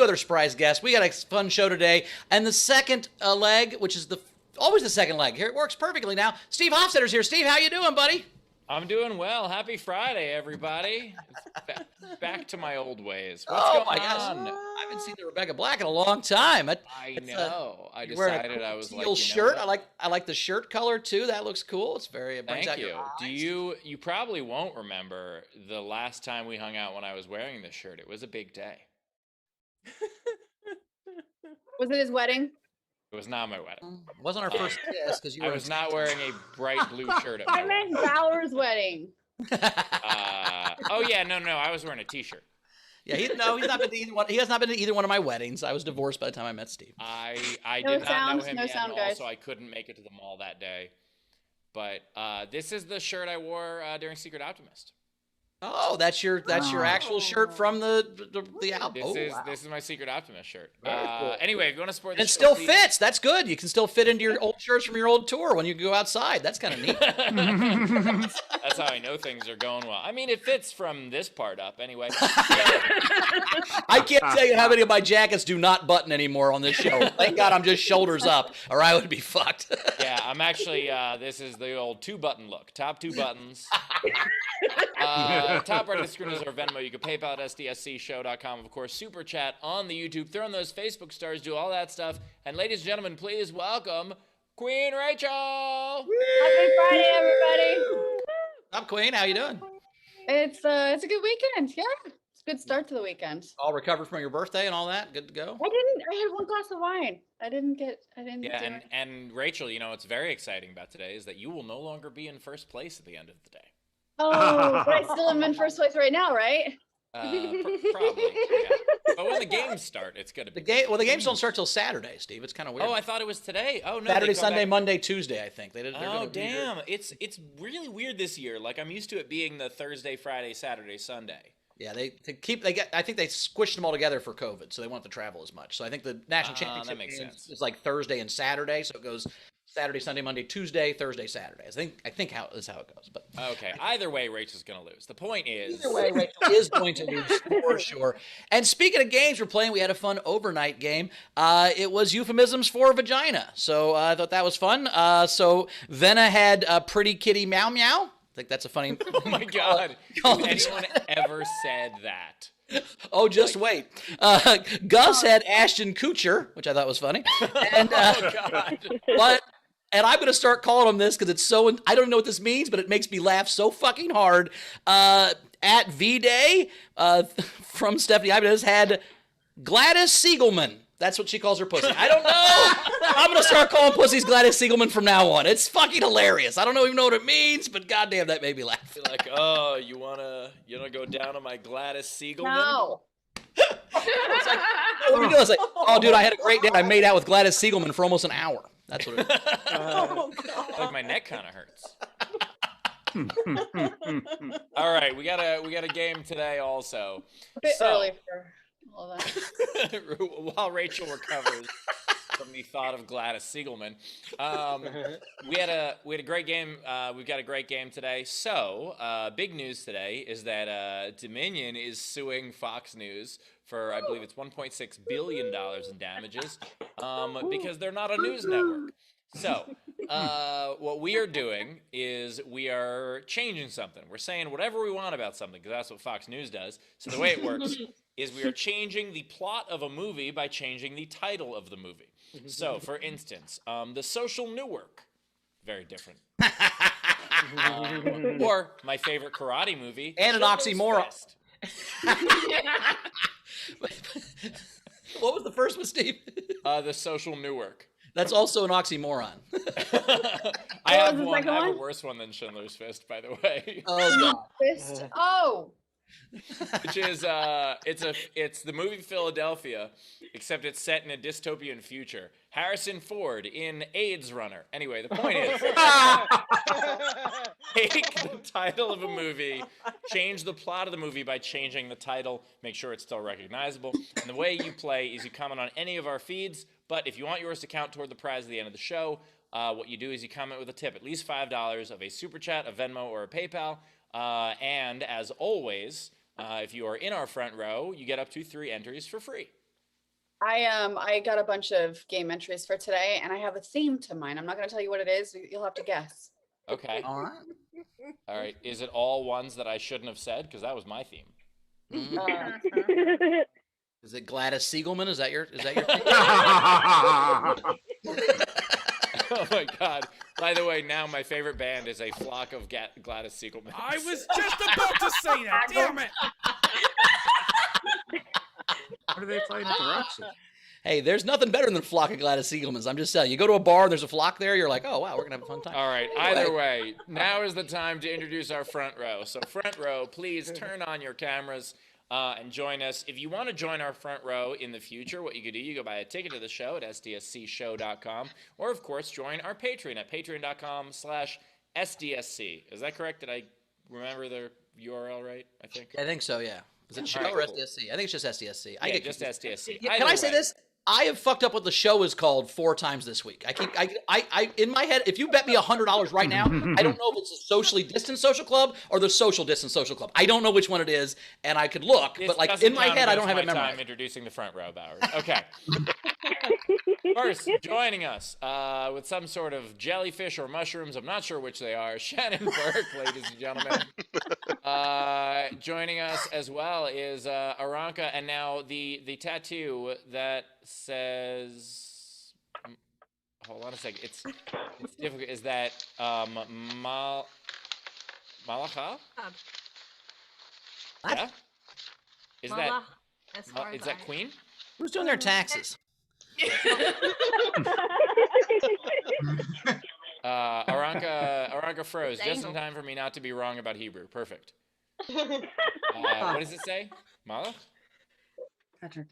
Other surprise guests. We got a fun show today, and the second leg, which is always the second leg here, it works perfectly now. Steve Hofstetter's here. Steve, how you doing, buddy? I'm doing well. Happy Friday, everybody. Back to my old ways. What's going gosh. I haven't seen the Rebecca Black in a long time. I know. I decided I was like, teal shirt. I like the shirt color too. That looks cool. It's very. Thank you. Do you probably won't remember the last time we hung out when I was wearing this shirt. It was a big day. Was it his wedding? It was not my wedding. It wasn't our first kiss because I was not wearing a bright blue shirt at my I meant Bauer's wedding. Oh yeah, no, I was wearing a t-shirt. Yeah, he's not been to either one. He has not been to either one of my weddings. I was divorced by the time I met Steve. I No did not sound, know him no yet, sound, and guys. also I couldn't make it to the mall that day. But this is the shirt I wore during Secret Optimist. Oh, that's your actual shirt from the album. This is my Secret Optimist shirt. Cool. Anyway, if you want to support this, it still fits. That's good. You can still fit into your old shirts from your old tour when you go outside. That's kind of neat. That's how I know things are going well. I mean, it fits from this part up anyway. I can't tell you how many of my jackets do not button anymore on this show. Thank God I'm just shoulders up, or I would be fucked. Yeah, I'm actually. This is the old 2-button look. Top 2 buttons. Top right of the screen is our Venmo. You can PayPal at sdscshow.com. Of course, Super Chat on the YouTube. Throw in those Facebook stars. Do all that stuff. And ladies and gentlemen, please welcome Queen Rachel. Happy Friday, everybody. What's up, Queen? How you doing? It's a good weekend. Yeah, it's a good start to the weekend. All recovered from your birthday and all that? Good to go? I had one glass of wine. I didn't. Yeah, and Rachel, what's very exciting about today is that you will no longer be in first place at the end of the day. Oh, but I still am in first place right now, right? Probably. Yeah. But when the games start, it's gonna be the games don't start till Saturday, Steve. It's kind of weird. Oh, I thought it was today. Oh no, Saturday, Sunday, Monday, Tuesday. I think they did. Oh damn, it's really weird this year. Like I'm used to it being the Thursday, Friday, Saturday, Sunday. Yeah, I think they squished them all together for COVID, so they won't have to travel as much. So I think the national championship is like Thursday and Saturday, so it goes Saturday, Sunday, Monday, Tuesday, Thursday, Saturday. I think how is how it goes. But okay, either way, Rachel's gonna lose. The point is, either way, Rachel is going to lose for sure. And speaking of games we're playing, we had a fun overnight game. It was euphemisms for vagina, so I thought that was fun. So Venna had Pretty Kitty Meow Meow. I think that's a funny. Oh my God! Has anyone ever said that? Oh, just wait. Gus had Ashton Kutcher, which I thought was funny. And, oh God! But. And I'm going to start calling him this because it's so, I don't know what this means, but it makes me laugh so fucking hard. At V-Day, from Stephanie Ibanez, had Gladys Siegelman. That's what she calls her pussy. I don't know. I'm going to start calling pussies Gladys Siegelman from now on. It's fucking hilarious. I don't even know what it means, but goddamn, that made me laugh. You're like, oh, you wanna go down on my Gladys Siegelman? No. It's like, what do we do? It's like, oh, dude, I had a great day. I made out with Gladys Siegelman for almost an hour. That's what it is. Oh, God. Like my neck kind of hurts. All right, we got a game today also. A bit early for all that. While Rachel recovers from the thought of Gladys Siegelman, we had a great game. We've got a great game today. So big news today is that Dominion is suing Fox News for, I believe it's $1.6 billion in damages because they're not a news network. So what we are doing is we are changing something. We're saying whatever we want about something because that's what Fox News does. So the way it works is we are changing the plot of a movie by changing the title of the movie. So, for instance, The Social Newark, very different. Or my favorite karate movie, and an oxymoron. What was the first one, Steve? The Social Newark. That's also an oxymoron. I What have was the one. second I have a one? worse one than Schindler's Fist, by the way. Oh God. Fist. Oh. Which is it's the movie Philadelphia, except it's set in a dystopian future. Harrison Ford in AIDS Runner. Anyway, the point is, take the title of a movie, change the plot of the movie by changing the title, make sure it's still recognizable. And the way you play is you comment on any of our feeds, but if you want yours to count toward the prize at the end of the show, what you do is you comment with a tip, at least $5 of a super chat, a Venmo, or a PayPal. And as always, if you are in our front row, you get up to 3 entries for free. I got a bunch of game entries for today, and I have a theme to mine. I'm not going to tell you what it is. You'll have to guess. Okay. All right. All right. Is it all ones that I shouldn't have said? Because that was my theme. Is it Gladys Siegelman? Is that your? Oh my God. By the way, now my favorite band is a flock of Gladys Siegelman. I was just about to say that. Damn it! What are they playing at the Roxy? Hey, there's nothing better than a flock of Gladys Siegelmans. I'm just telling you. You go to a bar and there's a flock there. You're like, oh wow, we're gonna have a fun time. All right. Either way, now is the time to introduce our front row. So front row, please turn on your cameras and join us. If you want to join our front row in the future, what you could do, you go buy a ticket to the show at sdscshow.com, or of course, join our Patreon at patreon.com/sdsc. Is that correct? Did I remember the URL right? I think. I think so. Yeah. Is it show All right, or cool. SDSC? I think it's just SDSC. Yeah, just SDSC. Can Either I say way. this? I have fucked up what the show is called 4 times this week. I in my head, if you bet me $100 right now, I don't know if it's the socially distant social club or the social distance social club. I don't know which one it is, and I could look, This but like doesn't in my count head, I don't against have it my time memorized. introducing the front row, Bowers. Okay. First, joining us with some sort of jellyfish or mushrooms, I'm not sure which they are, Shannon Burke, ladies and gentlemen. Joining us as well is Aranka, and now the tattoo that says, hold on a second, it's difficult, is that Malacha? Yeah? Is that Queen? Who's doing their taxes? Aranka froze just in time for me not to be wrong about Hebrew. Perfect. What does it say? Malach? Patrick.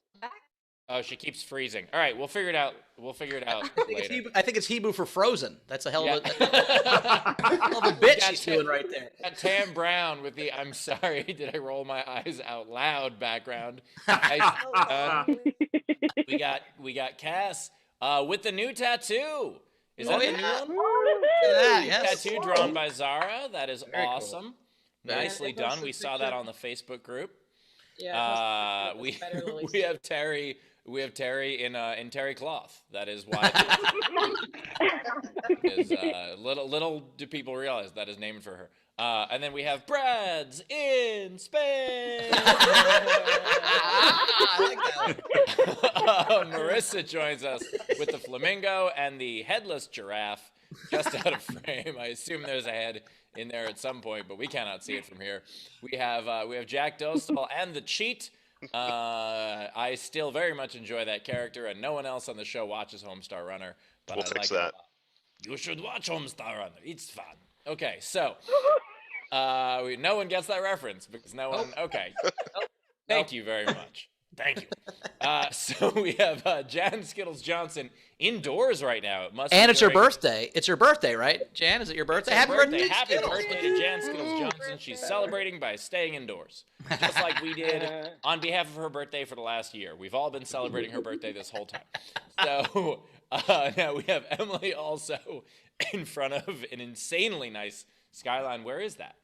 Oh, she keeps freezing. All right, we'll figure it out. We'll figure it out later. I think it's Hebrew for frozen. That's a hell of a, Yeah. hell of a bit she's doing right there. Got Tam Brown with the "I'm sorry, did I roll my eyes out loud" background. We got Cass with the new tattoo. Is that the new one? Look at that, yes. Tattoo drawn by Zara. That is Very cool. awesome. Nicely done. We saw that on the Facebook group. Yeah. We have Terry. We have Terry in terry cloth. That is why. Little do people realize that is named for her. And then we have Brad's in Spain. I like that one. Marissa joins us with the flamingo and the headless giraffe just out of frame. I assume there's a head in there at some point, but we cannot see it from here. We have Jack Dostal and the cheat. I still very much enjoy that character, and no one else on the show watches Homestar Runner. But We'll I fix like that. It a lot. You should watch Homestar Runner. It's fun. Okay, so no one gets that reference because no one. Okay, thank you very much. Thank you. So we have Jan Skittles Johnson indoors right now. It must. And be it's her during- birthday. It's her birthday, right? Jan, is it your birthday? It's her Happy birthday, Happy Skittles. birthday to Jan Skittles Johnson. She's celebrating by staying indoors, just like we did on behalf of her birthday for the last year. We've all been celebrating her birthday this whole time. So now we have Emily also in front of an insanely nice skyline. Where is that?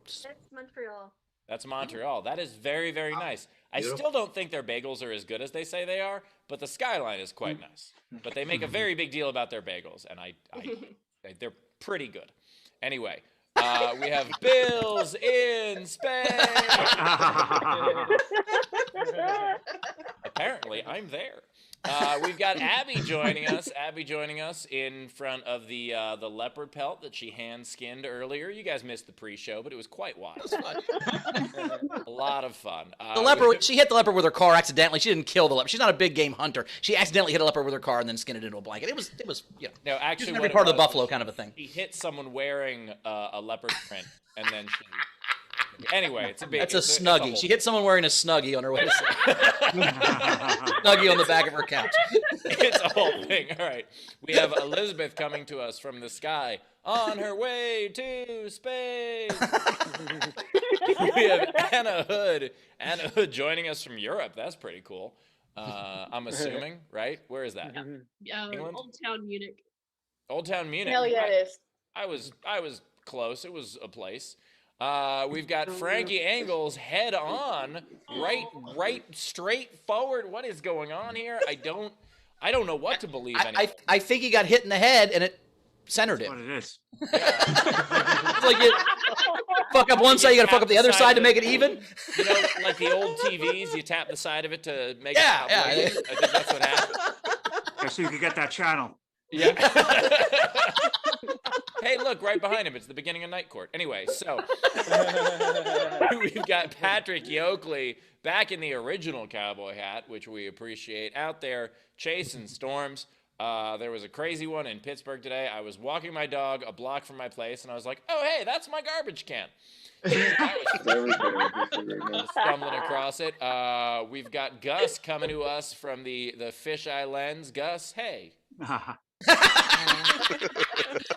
That's Montreal. That's Montreal. That is very, very nice. I still don't think their bagels are as good as they say they are, but the skyline is quite nice. But they make a very big deal about their bagels, and they're pretty good. Anyway, we have Bills in Spain. Apparently, I'm there. We've got Abby joining us. Abby joining us in front of the leopard pelt that she hand skinned earlier. You guys missed the pre-show, but it was quite wild. A lot of fun. The leopard, she hit the leopard with her car accidentally. She didn't kill the leopard. She's not a big game hunter. She accidentally hit a leopard with her car and then skinned it into a blanket. It was, No, actually, every part of the buffalo kind of a thing. She hit someone wearing a leopard print, and then she. Anyway, it's a big. That's a it's snuggie. She hit someone wearing a snuggie on her way to snuggie on the back of her couch. It's a whole thing. All right. We have Elizabeth coming to us from the sky on her way to space. We have Anna Hood. Anna Hood joining us from Europe. That's pretty cool. I'm assuming, right? Where is that? England? Old Town Munich. Old Town Munich. Hell yeah, it is. I was close. It was a place. We've got Frankie Angles head on, right, straight forward. What is going on here? I don't know what to believe anymore. I think he got hit in the head and it centered That's what him. it is. It's like you fuck up one side, you gotta fuck up the other side to make it even. You know, like the old TVs, you tap the side of it to make it Yeah, pop yeah. right. I think that's what happened. So you could get that channel. Yeah. Hey, look, right behind him. It's the beginning of Night Court. Anyway, so we've got Patrick Yoakley back in the original cowboy hat, which we appreciate, out there chasing storms. There was a crazy one in Pittsburgh today. I was walking my dog a block from my place, and I was like, oh, hey, that's my garbage can. Stumbling across it. We've got Gus coming to us from the fisheye lens. Gus, hey.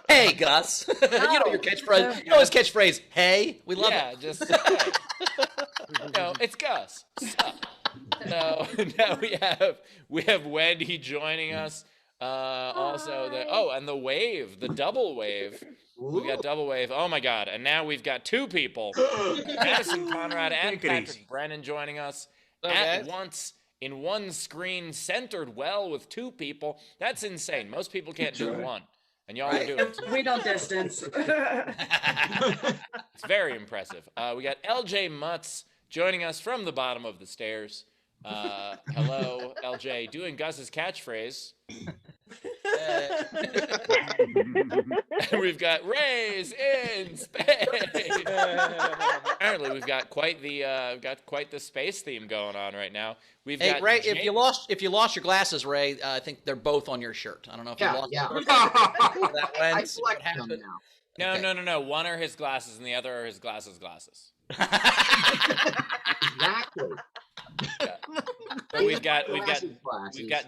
Hey, Gus. You know your catchphrase. You know his catchphrase, hey? We love Yeah, it. just hey. No, it's Gus. Sup? No, now we have Wendy joining us. Also and the wave, the double wave. We've got double wave. Oh my God! And now we've got two people, Madison Conrad and Take it Patrick easy. Brennan joining us Okay. at once in one screen, centered well with two people. That's insane. Most people can't do one, and y'all are doing it. We don't distance. It's very impressive. We got LJ Mutz joining us from the bottom of the stairs. Hello, LJ, doing Gus's catchphrase. And we've got Rays in space. Apparently, we've got quite the space theme going on right now. We've Hey, got Ray, Jake- if you lost your glasses, Ray, I think they're both on your shirt. I don't know if you lost Yeah. that I lens. What collect them happened? now. No. One are his glasses, and the other are his glasses. Exactly. So we've got Glasses.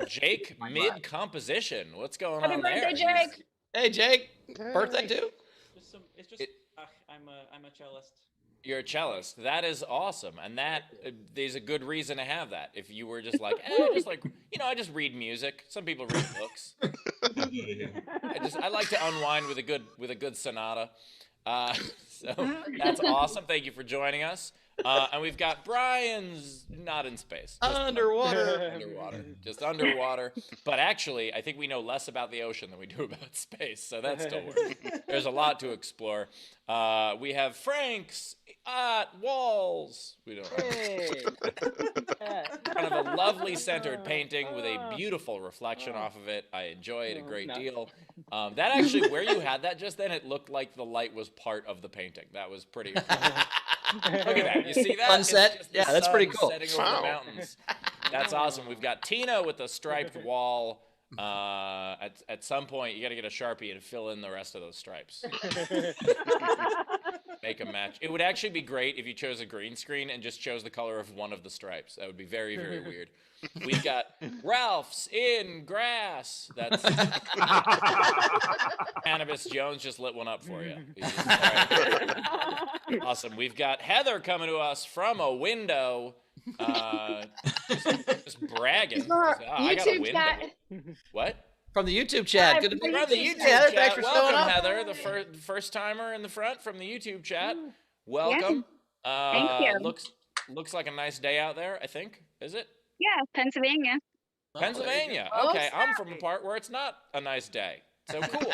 Jake My mid composition. What's going Happy on birthday, there? Jake. Hey, Jake. Birthday too? It's just I'm a cellist. You're a cellist. That is awesome, and that there's a good reason to have that. If you were just like, I just read music. Some people read books. I like to unwind with a good sonata. So that's awesome. Thank you for joining us. And we've got Brian's not in space. Just Underwater. Just underwater. But actually, I think we know less about the ocean than we do about space, so that still works. There's a lot to explore. We have Frank's walls. We don't kind of a lovely centered painting with a beautiful reflection off of it. I enjoy it a great deal. That actually, where you had that just then, it looked like the light was part of the painting. That was pretty impressive. Look at that. You see that? Sunset? It's just the Yeah, that's pretty sun cool. Setting over the mountains. That's awesome. We've got Tina with a striped wall. At some point, you got to get a Sharpie and fill in the rest of those stripes. Make a match. It would actually be great if you chose a green screen and just chose the color of one of the stripes. That would be very, very weird. We've got Ralph's in grass. That's Cannabis Jones just lit one up for you. All right. Awesome. We've got Heather coming to us from a window. Just bragging. I got a window. What? From the YouTube chat. Good to meet you. From the YouTube Heather, chat. thanks for showing Welcome, up. Heather, the first timer in the front from the YouTube chat. Welcome. Thank you. Looks like a nice day out there, I think. Is it? Yeah, Pennsylvania. Pennsylvania. Oh, Okay, I'm from a part where it's not a nice day. So cool.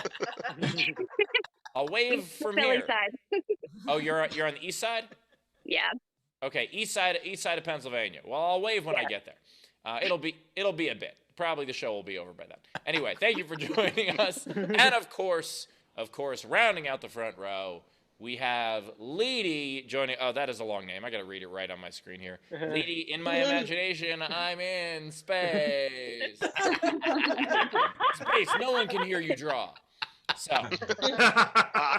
I'll wave from Philly here. side. Oh, you're on the east side? Yeah. Okay, east side of Pennsylvania. Well, I'll wave when I get there. It'll be a bit. probably the show will be over by then. Anyway, thank you for joining us. And of course, rounding out the front row, we have Leedy joining. Oh, that is a long name. I got to read it right on my screen here. Leedy, in my imagination, I'm in space. Space, no one can hear you draw. So,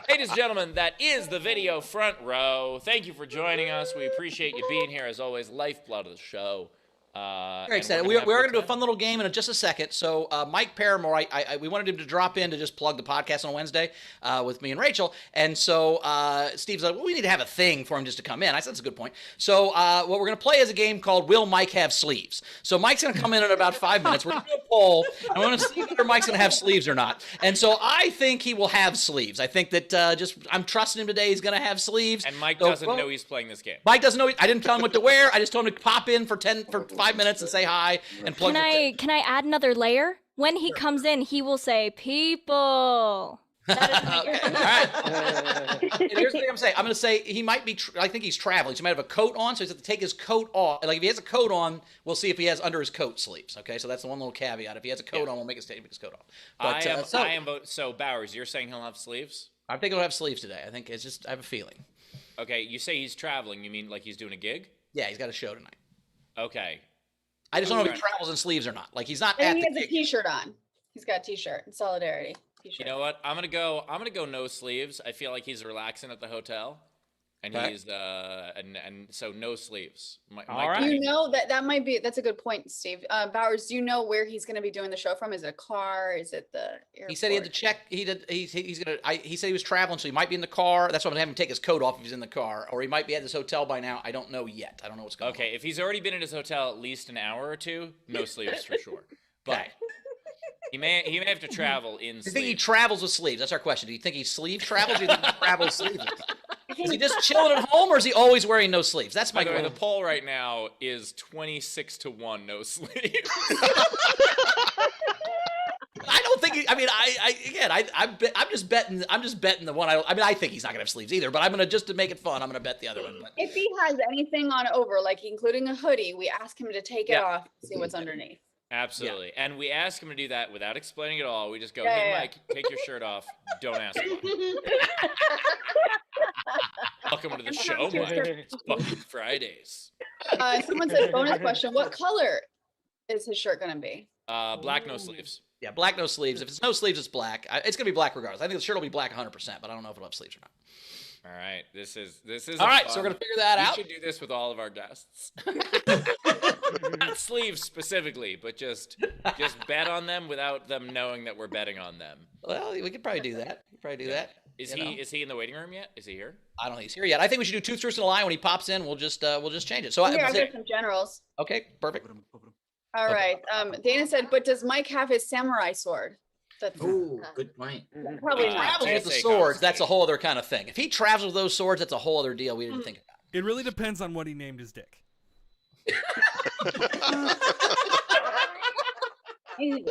ladies and gentlemen, that is the video front row. Thank you for joining us. We appreciate you being here, as always. Lifeblood of the show. Very excited. We are going to do a fun little game in just a second. So Mike Paramore, we wanted him to drop in to just plug the podcast on Wednesday with me and Rachel. And so Steve's like, well, we need to have a thing for him just to come in. I said, that's a good point. So what we're going to play is a game called Will Mike Have Sleeves? So Mike's going to come in about 5 minutes. We're going to do a poll, and we're going to see whether Mike's going to have sleeves or not. And so I think he will have sleeves. I think that I'm trusting him today. He's going to have sleeves. And Mike doesn't know he's playing this game. Mike doesn't know. I didn't tell him what to wear. I just told him to pop in for 5 minutes and say hi and plug. Can I add another layer? When he comes in, he will say, "People." That is my Okay. All right. And here's the thing I'm saying. I'm going to say he might be. I think he's traveling. So he might have a coat on. So he's going to take his coat off. Like if he has a coat on, we'll see if he has under his coat sleeves. Okay. So that's the one little caveat. If he has a coat on, we'll make his coat off. But, So Bowers, you're saying he'll have sleeves? I think he'll have sleeves today. I think it's just. I have a feeling. Okay. You say he's traveling. You mean like he's doing a gig? Yeah, he's got a show tonight. Okay. I just don't know if he travels in sleeves or not. Like he's not. And at he the has a gig. T-shirt on. He's got a T-shirt in solidarity. T-shirt. You know what? I'm gonna go no sleeves. I feel like he's relaxing at the hotel, and Okay. he's and so no sleeves. All right. You know that's a good point, Steve. Bowers, do you know where he's going to be doing the show from? Is it a car? Is it the airport? He said he had to check. He said he was traveling, so he might be in the car. That's why I'm gonna have him take his coat off if he's in the car, or he might be at this hotel by now. I don't know yet. I don't know what's going on. Okay, if he's already been in his hotel at least an hour or two, no sleeves for sure. But Okay. he may have to travel in Do you sleeves. think he travels with sleeves? That's our question. Do you think he sleeve travels? Or do you think he travels sleeveless? Is he just chilling at home, or is he always wearing no sleeves? That's my By the way, the question. poll right now is 26-1 no sleeves. I don't think. I'm just betting. I'm just betting the one. I think he's not gonna have sleeves either. But I'm gonna just to make it fun. I'm gonna bet the other one. But If he has anything on over, like including a hoodie, we ask him to take it Yeah. off and see what's underneath. Absolutely. And we ask him to do that without explaining it all. We just go, Yeah, hey, yeah, Mike, take your shirt off. Don't ask why. Welcome to the show, Mike. It's fucking Fridays. Someone said, bonus question, what color is his shirt going to be? Black, no sleeves. yeah, black no sleeves. If it's no sleeves, it's black. It's gonna be black regardless. I think the shirt will be black 100%, but I don't know if it'll have sleeves or not. All right. This is All a right, fun- so we're gonna figure that out. We should do this with all of our guests. Not sleeves specifically, but just bet on them without them knowing that we're betting on them. Well, we could probably do that. Is You know? he in the waiting room yet? Is he here? I don't think he's here yet. I think we should do two truths and a lie. When he pops in, we'll just change it. So Here, I'll get some generals. okay, perfect. All right. Dana said, but does Mike have his samurai sword? That's Ooh, good point. probably Uh, not. Travels with the Say swords, confiscate. that's a whole other kind of thing. If he travels with those swords, that's a whole other deal we didn't think about. It really depends on what he named his dick. Didn't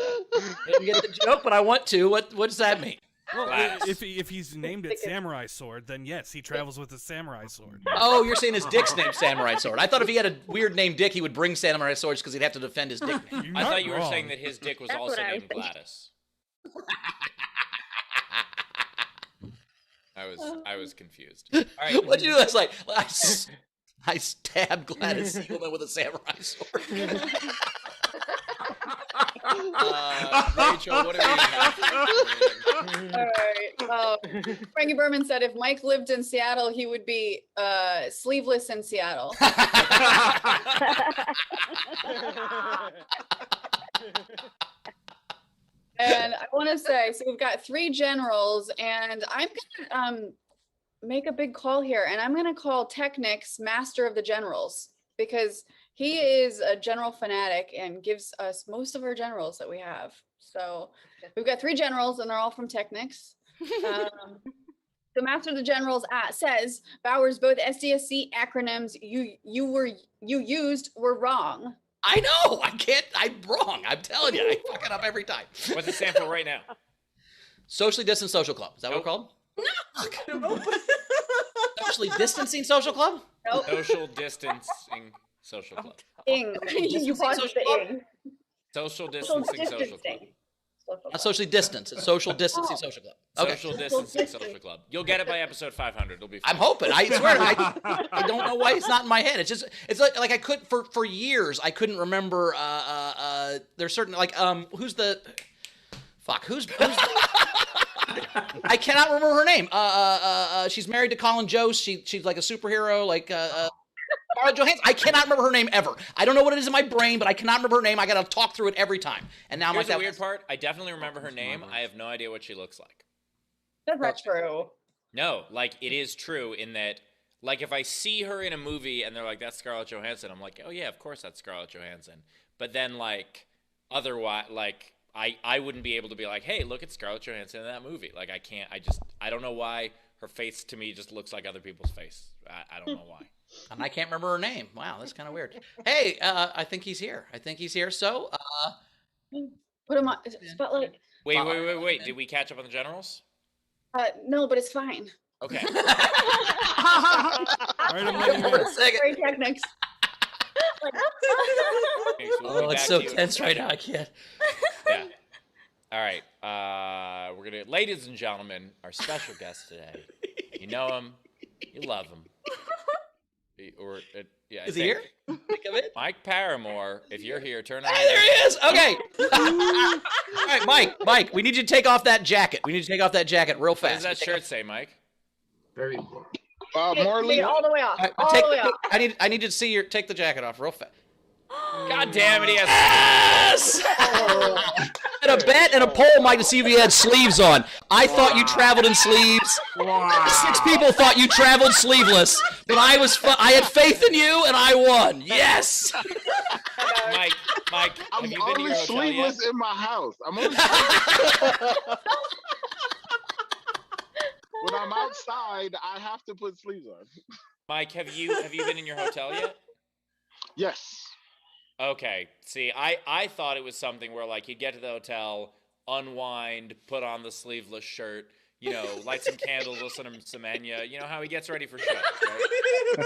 get the joke, but I want to. What does that mean? Well, Glass. if he's named it Samurai Sword, then yes, he travels with a samurai sword. Oh, you're saying his dick's named Samurai Sword. I thought if he had a weird name dick, he would bring Samurai Swords because he'd have to defend his dick. You're I not thought you were wrong. saying that his dick was That's also what I was named Gladys. I was confused. All right. What'd you do? That's like I stabbed Gladys Siegelman with a samurai sword. Rachel, what do we have? All right. Frankie Berman said if Mike lived in Seattle, he would be sleeveless in Seattle. And I want to say, so we've got 3 generals, and I'm gonna make a big call here, and I'm gonna call Technics Master of the Generals because he is a general fanatic and gives us most of our generals that we have. So we've got 3 generals, and they're all from Technics. The Master of the Generals says Bowers, both SDSC acronyms you used were wrong. I know. I can't. I'm wrong. I'm telling you. I fuck it up every time. What's the sample right now? Socially distanced social club. Is that what it's called? No. Socially distancing social club? Nope. Social distancing social club. Ing. You paused the ing. Social distancing social club. Not socially distanced. It's social distancing social club. Okay. Social distancing social club. You'll get it by episode 500. It'll be fine. I'm hoping. I swear. I don't know why it's not in my head. It's just. It's like I could for years. I couldn't remember. There's certain like who's the. Fuck. Who's I cannot remember her name. She's married to Colin Jost. She's like a superhero. Like Scarlett Johansson. I cannot remember her name ever. I don't know what it is in my brain, but I cannot remember her name. I got to talk through it every time. And now I'm Here's like the that. weird part. I definitely remember her name. I have no idea what she looks like. That's not true. No, like it is true in that, like if I see her in a movie and they're like, "That's Scarlett Johansson," I'm like, "Oh yeah, of course that's Scarlett Johansson." But then like otherwise, like I wouldn't be able to be like, "Hey, look at Scarlett Johansson in that movie." Like I can't. I don't know why her face to me just looks like other people's face. I don't know why. And I can't remember her name. Wow, that's kind of weird. Hey, I think he's here. So, Put him on spotlight. Wait. Did we catch up on the generals? No, but it's fine. Okay. All right, I'm letting you in. Sorry, Technics. Okay, so we'll be Oh, it's back so to you in a tense right second. now. I can't. Yeah. All right. We're gonna, ladies and gentlemen, our special guest today. You know him. You love him. Yeah. Is he here? Think of it. Mike Paramore. If you're here, turn on. Hey, there he is. Okay. All right, Mike. We need you to take off that jacket. real What fast. does that shirt say, Mike? Very important. Take it all the way off. All right, All the way off. I need you to see take the jacket off real fast. God damn it, he has. Yes! And a bet and a poll, Mike, to see if he had sleeves on. I thought you traveled in sleeves. Wow. 6 people thought you traveled sleeveless, but I had faith in you, and I won. Yes. Mike, I'm have you been to only your hotel yet? sleeveless in my house. When I'm outside, I have to put sleeves on. Mike, have you been in your hotel yet? Yes. Okay. See, I thought it was something where like you'd get to the hotel, unwind, put on the sleeveless shirt, light some candles, listen to some Enya. You know how he gets ready for shows,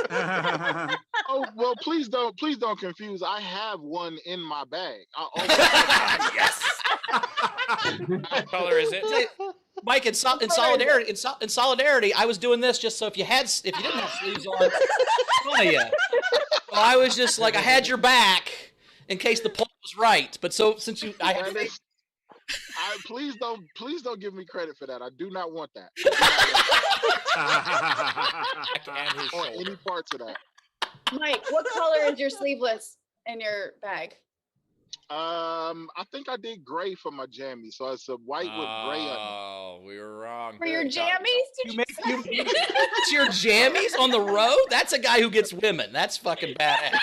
right? Oh well, please don't confuse. I have one in my bag. Yes. What color is it? Mike, in solidarity, I was doing this just so if you didn't have sleeves on, one of you. So I was just like, I had your back in case the poll was right. But so since please don't give me credit for that. I do not want that. And his Or shoulder. any parts of that. Mike, what color is your sleeveless in your bag? I think I did gray for my jammies, so it's a white with gray on it. Oh, we were wrong. For your jammies? It's your jammies on the road? That's a guy who gets women. That's fucking badass.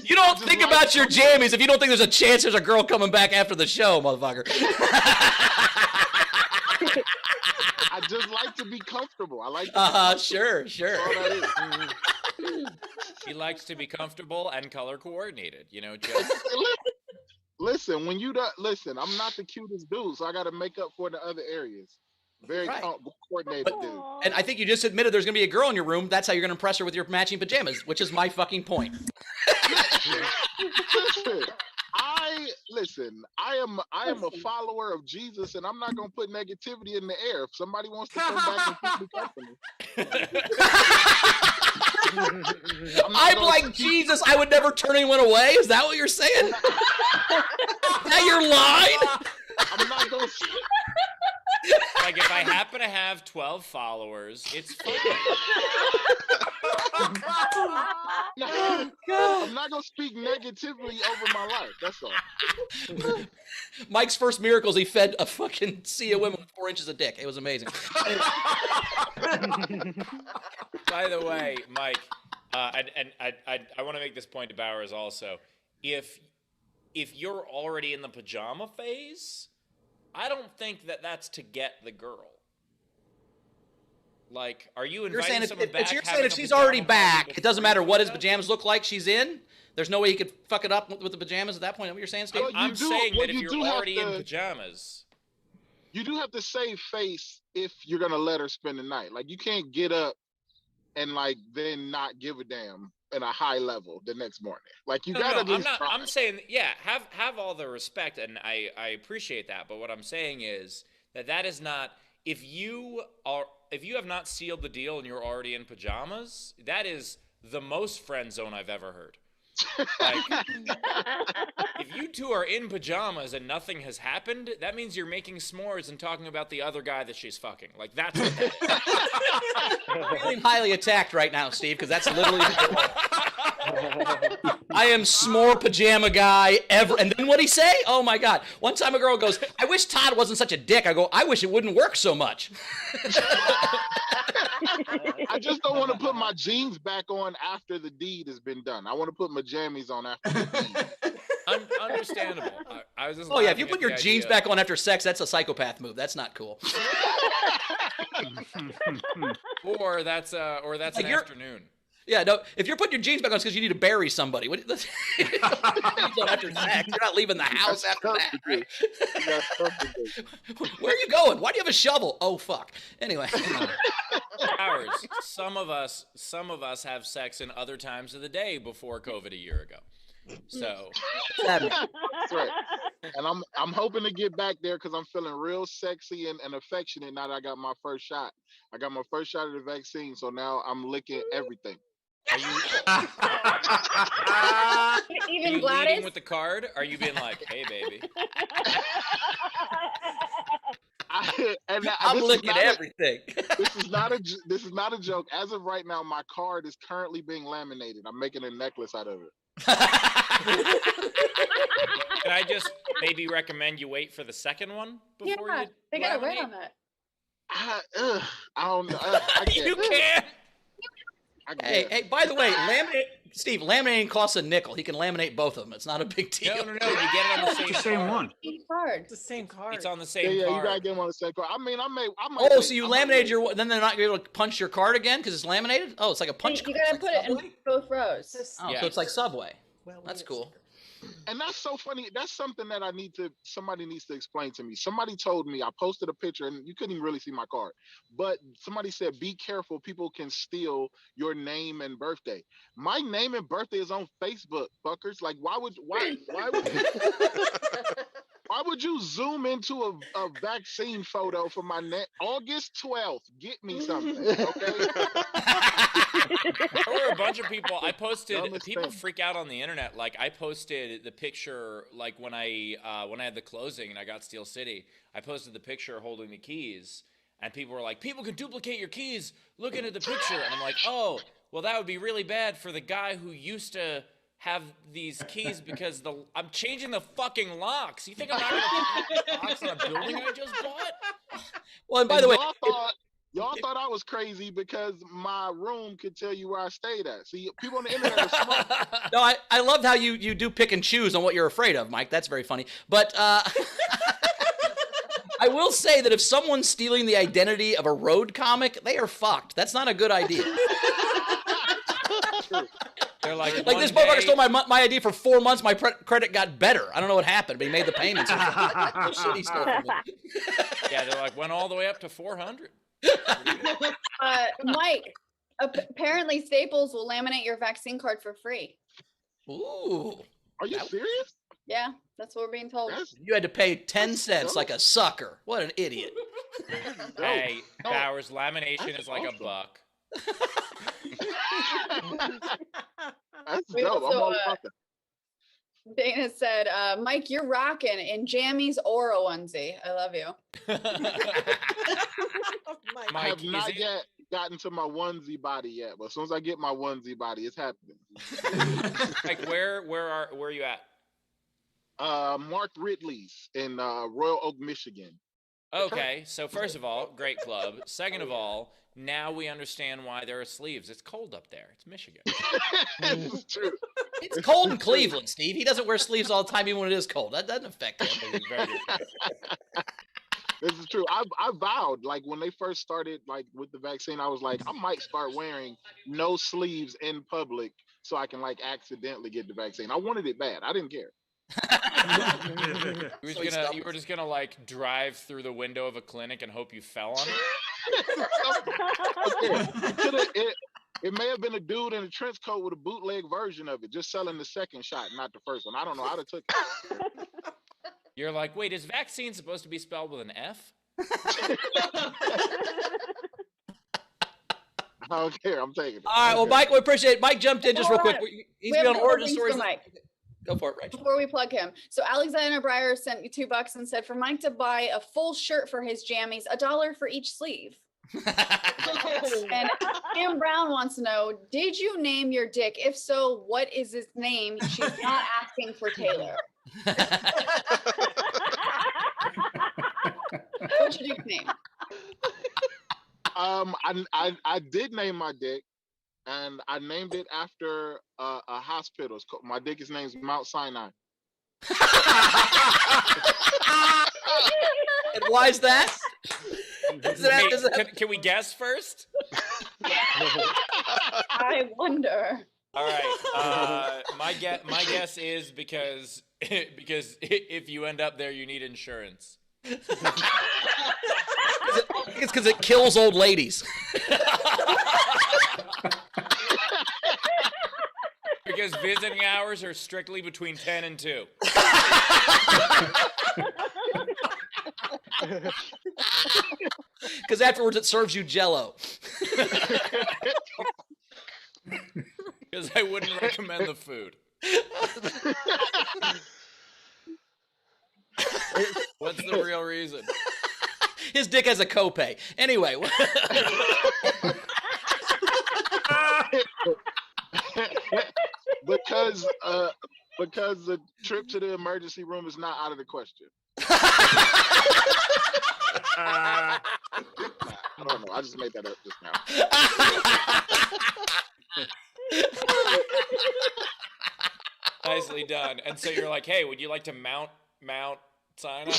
You don't think about your jammies if you don't think there's a chance there's a girl coming back after the show, motherfucker. I just like to be comfortable. I like to Sure. That's all that is. He likes to be comfortable and color coordinated. Just Listen, when you don't listen, I'm not the cutest dude, so I got to make up for the other areas. Very Right. coordinated dude. And I think you just admitted there's going to be a girl in your room. That's how you're going to impress her with your matching pajamas, which is my fucking point. Listen, I am a follower of Jesus, and I'm not gonna put negativity in the air. If somebody wants to come back and keep me company, I'm like Jesus. I would never turn anyone away. Is that what you're saying? Is that your line? I'm not gonna. like if I happen to have 12 followers, it's fine. I'm not gonna speak negatively over my life. That's all. Mike's first miracle is he fed a fucking sea of women with 4 inches of dick. It was amazing. By the way, Mike, I want to make this point to Bowers also. If you're already in the pajama phase, I don't think that's to get the girl. Like, are you inviting someone back? You're saying if she's already back, it doesn't matter what his pajamas look like, she's in? There's no way he could fuck it up with the pajamas at that point? Is that what you're saying, Steve? I'm saying that if you're already in pajamas. You do have to save face if you're going to let her spend the night. Like, you can't get up and like then not give a damn in a high level the next morning. Like you No, gotta no, at I'm least not. try. I'm saying, yeah, have all the respect, and I appreciate that. But what I'm saying is that is not. If you have not sealed the deal and you're already in pajamas, that is the most friend zone I've ever heard. Like, if you two are in pajamas and nothing has happened, that means you're making s'mores and talking about the other guy that she's fucking. Like, that's what that is. I'm feeling highly attacked right now, Steve, because that's literally. I am s'more pajama guy ever. And then what'd he say? Oh my God. One time a girl goes, I wish Todd wasn't such a dick. I go, I wish it wouldn't work so much. I just don't want to put my jeans back on after the deed has been done. I want to put my jammies on after the deed. Understandable. I was just. Oh yeah, if you laughing put at your the jeans idea. back on after sex, that's a psychopath move. That's not cool. Or that's Like an you're- afternoon. Yeah, no. If you're putting your jeans back on, it's because you need to bury somebody. What? Jeans on after sex. You're not leaving the house after that, right? Where are you going? Why do you have a shovel? Oh fuck. Anyway. Hours. Some of us have sex in other times of the day before COVID a year ago. So That's right. And I'm hoping to get back there because I'm feeling real sexy and affectionate now that I got my first shot. I got my first shot of the vaccine, so now I'm licking everything. are you Even leading Gladys? with the card? Are you being like, hey baby? I'm this is looking not at a- everything. This is not a joke. As of right now, my card is currently being laminated. I'm making a necklace out of it. Can I just maybe recommend you wait for the second one before Yeah, you they gotta wait laminate? on that. I don't know. I guess. You can't. I Hey, guess. hey, by the way, laminating costs a nickel. He can laminate both of them. It's not a big deal. No. You get it on the It's same the same card. one. Each card. It's the same card. It's on the Yeah, same you card. gotta get them on the same card. I mean, I might. Oh, wait. so you I might laminated wait. your, then they're not gonna be able to punch your card again because it's laminated? Oh, it's like a punch You card. gotta It's put like it in Subway? both rows. Oh, Yeah. so it's like Subway. Well, That's yes. cool. And that's so funny. That's something that somebody needs to explain to me. Somebody told me, I posted a picture and you couldn't even really see my card, but somebody said, be careful. People can steal your name and birthday. My name and birthday is on Facebook, fuckers. Like, why would you zoom into a vaccine photo for my name? August 12th. Get me something. Okay. There were a bunch of people. I posted. Dumbest People thing. freak out on the internet. Like I posted the picture, like when I had the closing and I got Steel City. I posted the picture holding the keys, and people were like, "People can duplicate your keys. Looking at the picture," and I'm like, "Oh, well, that would be really bad for the guy who used to have these keys because I'm changing the fucking locks. You think I'm not going to change the locks on a building I just bought?" Well, and by the way, Y'all thought I was crazy because my room could tell you where I stayed at. See, people on the internet are smart. no, I love how you do pick and choose on what you're afraid of, Mike. That's very funny. But I will say that if someone's stealing the identity of a road comic, they are fucked. That's not a good idea. They're like, Like this one motherfucker day- stole my ID for 4 months. My credit got better. I don't know what happened, but he made the payments. Or something. No shit, he stole from me. Yeah, they're like, went all the way up to 400. Mike, apparently Staples will laminate your vaccine card for free. Ooh. Are you serious? Yeah, that's what we're being told. You had to pay 10 That's cents dope. like a sucker. What an idiot. Hey, No, Bowers, lamination that's is like awesome. a buck. That's We dope. I'm also, all about that. Dana said, Mike, you're rocking in Jammies or a onesie. I love you. I Mike, have is not it- yet gotten to my onesie body yet, but as soon as I get my onesie body, it's happening. Like, where are you at? Mark Ridley's in Royal Oak, Michigan. Okay, so first of all, great club. Second of all, now we understand why there are sleeves. It's cold up there. It's Michigan. This is true. It's cold in Cleveland, Steve. He doesn't wear sleeves all the time, even when it is cold. That doesn't affect him. It's very good. This is true. I vowed, like when they first started, like with the vaccine, I was like, I might start wearing no sleeves in public so I can like accidentally get the vaccine. I wanted it bad. I didn't care. You were just gonna like drive through the window of a clinic and hope you fell on it. It may have been a dude in a trench coat with a bootleg version of it, just selling the second shot, not the first one. I don't know. I'd have took it. You're like, wait, is vaccine supposed to be spelled with an F? I don't care. I'm taking it. All right, well, Mike, we appreciate it. Mike jumped in just real quick. He's We have been on a couple origin things for stories. Mike. Go for it, Rachel. Before we plug him. So Alexander Breyer sent you $2 and said for Mike to buy a full shirt for his jammies, $1 for each sleeve. And Cam Brown wants to know, did you name your dick? If so, what is his name? She's not asking for Taylor. What's your dick's name? I did name my dick, and I named it after a hospital. My dick's name's Mount Sinai. And why is that? Can we guess first? I wonder. All right. My guess is because if you end up there, you need insurance. It's because it kills old ladies. Because visiting hours are strictly between 10 and 2. Because afterwards it serves you Jello. Because I wouldn't recommend the food. What's the real reason? His dick has a copay. Anyway. because the trip to the emergency room is not out of the question. I don't know. I just made that up just now. Nicely done. And so you're like, hey, would you like to Mount Sinai?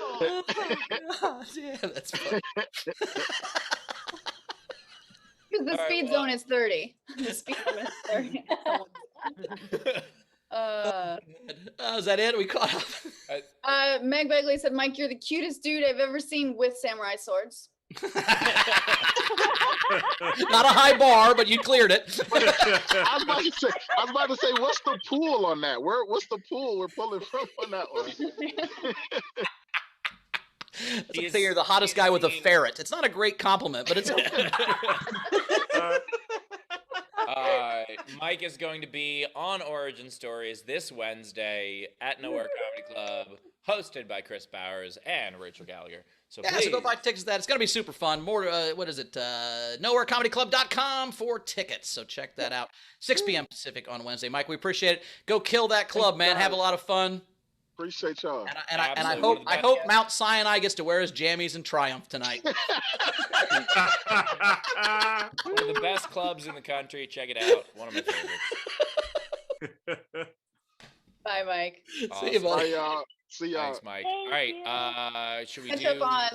Oh my God. Yeah, that's funny. Because the speed zone is 30. The speed zone is 30. Is that it? We caught up. Meg Begley said, Mike, you're the cutest dude I've ever seen with samurai swords. Not a high bar, but you cleared it. I was about to say, what's the pool on that? What's the pool we're pulling from on that one? That's like saying you're the hottest guy with a ferret. It's not a great compliment, but it's. Mike is going to be on Origin Stories this Wednesday at Nowhere Comedy Club, hosted by Chris Bowers and Rachel Gallagher. So yeah, please. so go buy tickets to that. It's going to be super fun. More, what is it? NowhereComedyClub.com for tickets. So check that out. 6 p.m. Pacific on Wednesday. Mike, we appreciate it. Go kill that club, man. Have a lot of fun. Appreciate y'all. And I hope Mount Sinai gets to wear his jammies in triumph tonight. One of the best clubs in the country. Check it out. One of my favorites. Bye, Mike. Awesome. See you, buddy. Bye, y'all. See y'all. Thanks, Mike. All right. Should we Catch do up on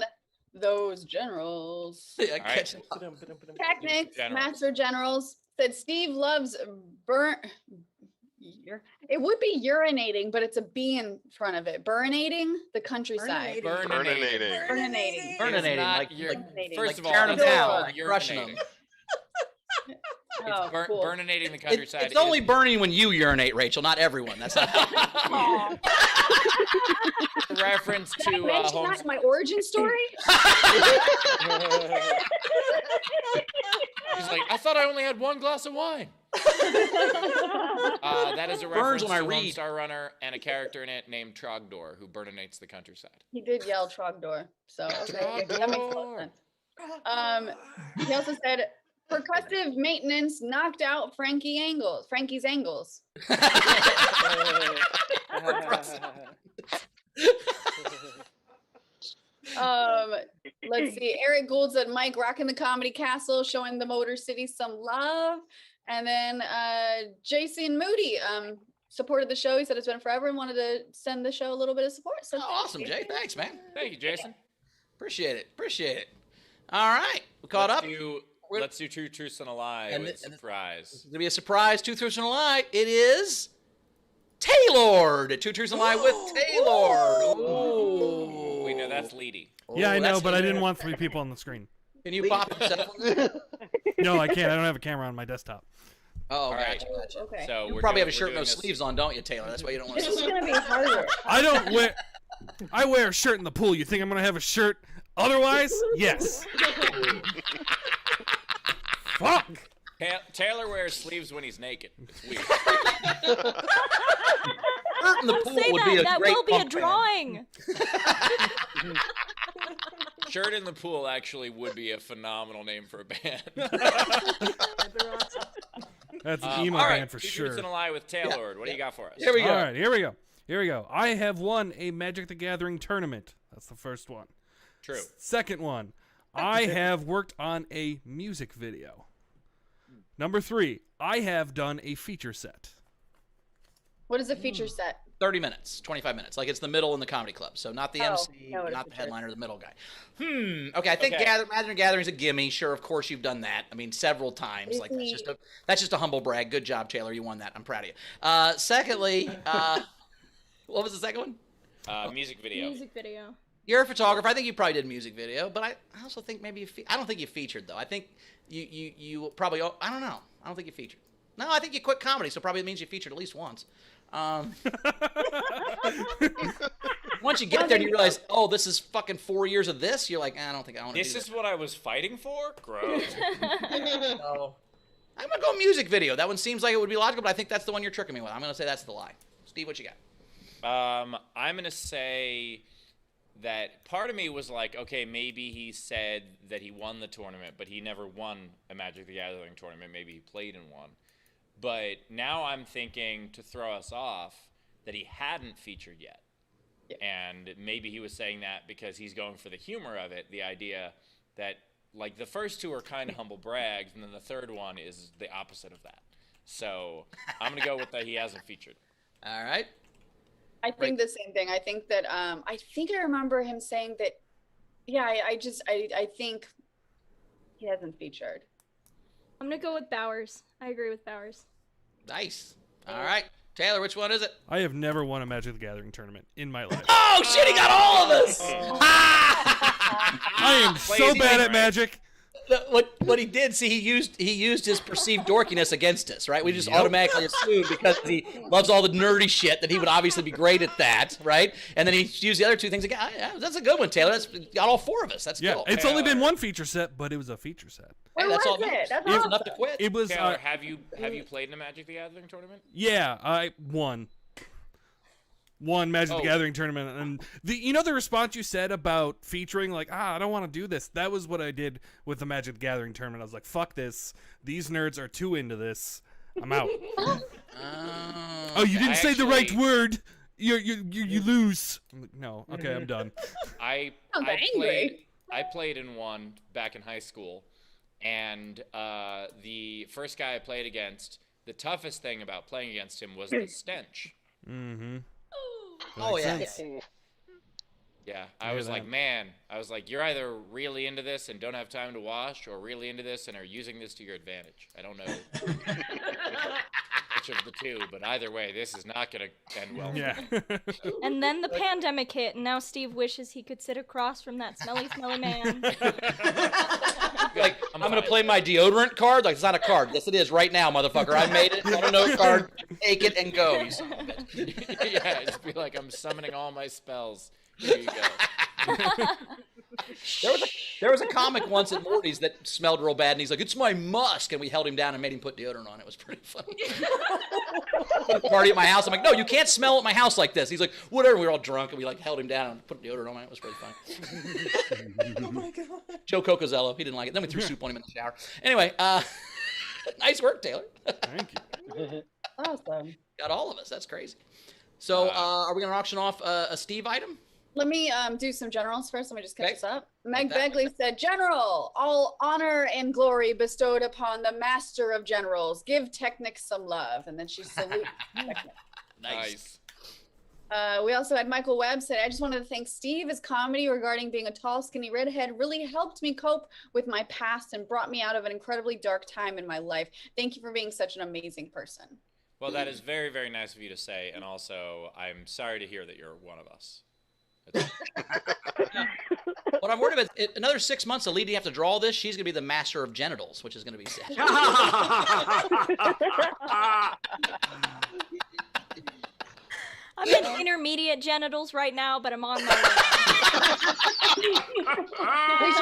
those generals. Yeah, All catch right. up. Technics, Generals. Master Generals said Steve loves it would be urinating, but it's a B in front of it. Burnating the countryside. Burninating? Burnating. Burninating, Not like first of all, tearing them it's down, not like crushing them. urinating. Oh, cool. Burninating the countryside. It's only burning when you urinate, Rachel, not everyone. That's not. reference Did I to mention home. that in my origin story? He's like, I thought I only had one glass of wine. That is a Burns reference when I to read. Homestar Runner and a character in it named Trogdor, who burninates the countryside. He did yell Trogdor, so okay, that makes a lot of sense. He also said percussive maintenance knocked out Frankie's angles. Let's see. Eric Gould said Mike rocking the comedy castle, showing the Motor City some love. And then Jason Moody supported the show. He said it's been forever and wanted to send the show a little bit of support. So Oh, awesome, Jay. Thanks, man. Thank you, Jason. Appreciate it. All right, we caught up. Let's do Two Truths and a Lie And with this- and this- surprise. It's gonna be a surprise. Two Truths and a Lie. It is Tailored. Two Truths and a Lie with Tailored. Ooh. We know that's Leedy. Yeah, I know, that's but I good. didn't want 3 people on the screen. Can you pop yourself? No, I can't. I don't have a camera on my desktop. Oh, right. gotcha. Okay. So You we're probably doing- have a shirt we're no doing this- sleeves on, don't you, Taylor? That's why you don't want to This is see. gonna be harder. I don't wear. I wear a shirt in the pool. You think I'm gonna have a shirt otherwise? Yes. Fuck. Taylor wears sleeves when he's naked. It's weird. Shirt in the Don't pool say would that. be a That great will be a punk band. drawing. Shirt in the pool actually would be a phenomenal name for a band. That's an emo all right, band for Two sure. Truths and a Lie with Taylor. What do you got for us? Here we go. All right, here we go. Here we go. I have won a Magic the Gathering tournament. That's the first one. True. Second one, I have worked on a music video. Number 3, I have done a feature set. What is a feature set? 30 minutes, 25 minutes. Like it's the middle in the comedy club. So not the Oh, MC, no, it not is the the headliner, the middle guy. Okay, I think Okay. Magic the Gathering's a gimme. Sure, of course you've done that. I mean, several times. Like that's just a humble brag. Good job, Taylor. You won that. I'm proud of you. Secondly, what was the second one? Music video. Music video. You're a photographer. I think you probably did a music video, but I also think maybe I don't think you featured though. I think you probably I don't know. I don't think you featured. No, I think you quit comedy, so probably means you featured at least once. Once you get there and you realize, oh, this is fucking 4 years of this, you're like, I don't think I want to do This this. is what I was fighting for? Gross. So, I'm going to go music video. That one seems like it would be logical, but I think that's the one you're tricking me with. I'm going to say that's the lie. Steve, what you got? I'm going to say that part of me was like, okay, maybe he said that he won the tournament, but he never won a Magic the Gathering tournament. Maybe he played in one. But now I'm thinking, to throw us off, that he hadn't featured yet. Yeah. And maybe he was saying that because he's going for the humor of it, the idea that, like, the first two are kind of humble brags, and then the third one is the opposite of that. So I'm going to go with that he hasn't featured. All right. I think the same thing. I think that I think I remember him saying that. Yeah, I think he hasn't featured. I'm gonna go with Bowers. I agree with Bowers. Nice. All right. Taylor, which one is it? I have never won a Magic the Gathering tournament in my life. Oh, shit, he got all of us! I am so bad at Magic. What he did, see, he used his perceived dorkiness against us, right? We just automatically assumed because he loves all the nerdy shit that he would obviously be great at that, right? And then he used the other two things again. Yeah, that's a good one, Taylor. That's got all four of us. That's cool. It's only been one feature set, but it was a feature set. Where that's was all. it? That's It's awesome. enough to quit. It was. Taylor, have you played in a Magic the Gathering tournament? Yeah, I won. One Magic the Gathering tournament, and the response you said about featuring, like, I don't want to do this. That was what I did with the Magic the Gathering tournament. I was like, fuck this. These nerds are too into this. I'm out. Oh, you didn't say the right word. You lose. I'm like, no, okay, I'm done. I played in one back in high school, and the first guy I played against, the toughest thing about playing against him was the stench. Mm-hmm. Oh, yeah. Yeah, I was like, you're either really into this and don't have time to wash, or really into this and are using this to your advantage. I don't know which of the two, but either way, this is not going to end well. Yeah. And then the pandemic hit, and now Steve wishes he could sit across from that smelly man. Like, I'm going to play my deodorant card? Like, it's not a card. Yes, it is right now, motherfucker. I made it. On a note card. Take it and go. You son of a bitch. Yeah, just be like, I'm summoning all my spells. Here you go. There was a comic once at Morty's that smelled real bad, and he's like, "It's my musk," and we held him down and made him put deodorant on. It was pretty funny. At a party at my house, I'm like, "No, you can't smell at my house like this." He's like, "Whatever." We were all drunk, and we like held him down and put deodorant on. It was pretty funny. Oh my god. Joe Cocozello, he didn't like it. Then we threw soup on him in the shower. Anyway, nice work, Taylor. Thank you. Awesome. Got all of us. That's crazy. So, are we gonna auction off a Steve item? Let me do some generals first. Let me just catch Okay. this up. Meg Begley said, "General, all honor and glory bestowed upon the master of generals. Give Technic some love." And then she salutes Technic. Nice. We also had Michael Webb said, "I just wanted to thank Steve. His comedy regarding being a tall, skinny redhead really helped me cope with my past and brought me out of an incredibly dark time in my life. Thank you for being such an amazing person." Well, that is very, very nice of you to say, and also, I'm sorry to hear that you're one of us. What I'm worried about, another 6 months, Alita, you have to draw this. She's going to be the master of genitals, which is going to be sad. I'm in intermediate genitals right now, but I'm on my way. She's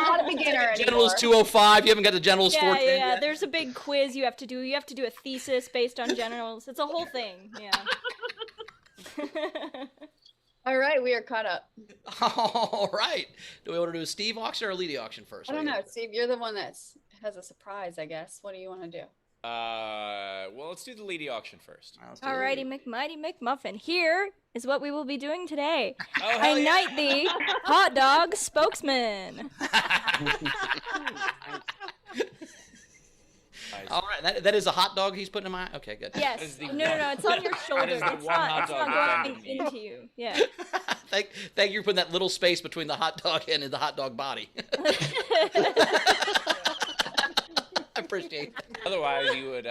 not a beginner anymore. Genitals 205. You haven't got the genitals Yeah, 410 yeah. yet? There's a big quiz you have to do. You have to do a thesis based on genitals. It's a whole thing. Yeah. All right, we are caught up. All right. Do we want to do a Steve auction or a Alita auction first? I don't know, Steve. You're the one that has a surprise, I guess. What do you want to do? Well, let's do the Lady auction first. Alrighty, McMighty McMuffin. Here is what we will be doing today. Oh, I hell yeah. knight thee, hot dog spokesman. All right. That is a hot dog he's putting in my. Okay, good. Yes. is the No, it's on your shoulder. is the It's one hot not dog going defending me. into you. Yeah. Thank you for putting that little space between the hot dog and the hot dog body. I appreciate it. Otherwise, you would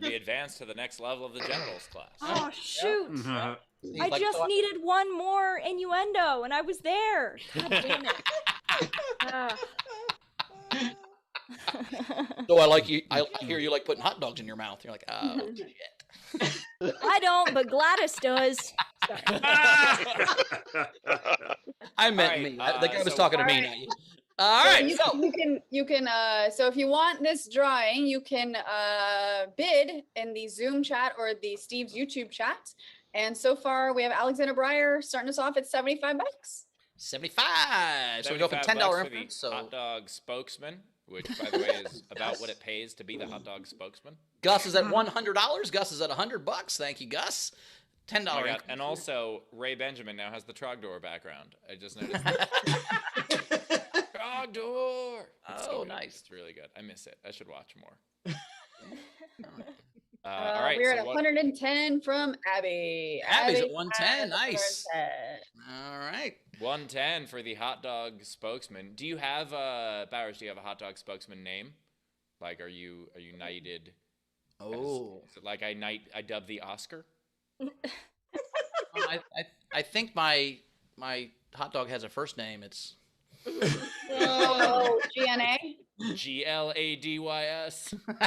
be advanced to the next level of the genitals class. Oh shoot! I Like, just so needed one more innuendo, and I was there. God damn it! Ah. So I like you. I hear you like putting hot dogs in your mouth. You're like, oh shit. I don't, but Gladys does. Sorry. I meant All right, me. The guy was so- talking to me, all not you. All right. You, So you can so if you want this drawing, you can bid in the Zoom chat or the Steve's YouTube chat. And so far we have Alexander Breyer starting us off at $75. 75. So we go from $10 $75 for the increments. So hot dog spokesman, which by the way is about what it pays to be the hot dog spokesman. Gus is at $100. Gus is at $100. Thank you, Gus. $10 Oh my God. increments. And also, Ray Benjamin now has the Trogdor background. I just noticed. Trogdor. It's so Oh, good. nice. It's really good. I miss it. I should watch more. All right. We're so at what- 110 from Abby. Abby's at Abby 110. has Nice. 110. All right. 110 for the hot dog spokesman. Do you have Bowers? Do you have a hot dog spokesman name? Like, are you knighted? Oh. Is it like I dub the Oscar? I think my hot dog has a first name. It's Oh, GNA. GLADYS. not a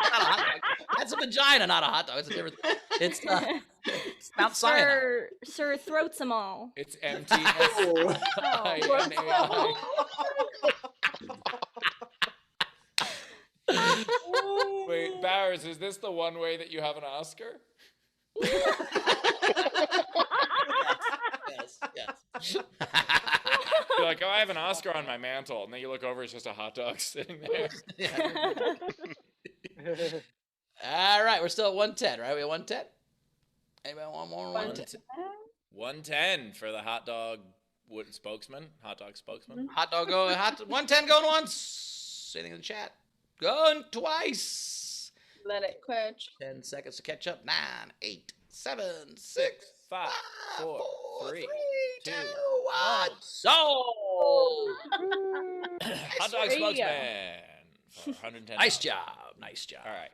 hot dog. That's a vagina, not a hot dog. It's a different. It's Mount Sinai. Sir throats them all. It's MTS. Wait, Bowers, is this the one way that you have an Oscar? Yes. You're like, oh, I have an Oscar on my mantle, and then you look over, it's just a hot dog sitting there. All right, we're still at 110, right? We at 110. Anybody want more? 110. 110 for the hot dog spokesman. Hot dog spokesman. Hot dog going. 110 going once. Anything in the chat? Going twice. Let it quench. 10 seconds to catch up. 9, 8, 7, 6, 5, 4, 3, 2, 1. So, hot dog spokesman for 110. nice job. Nice job. All right.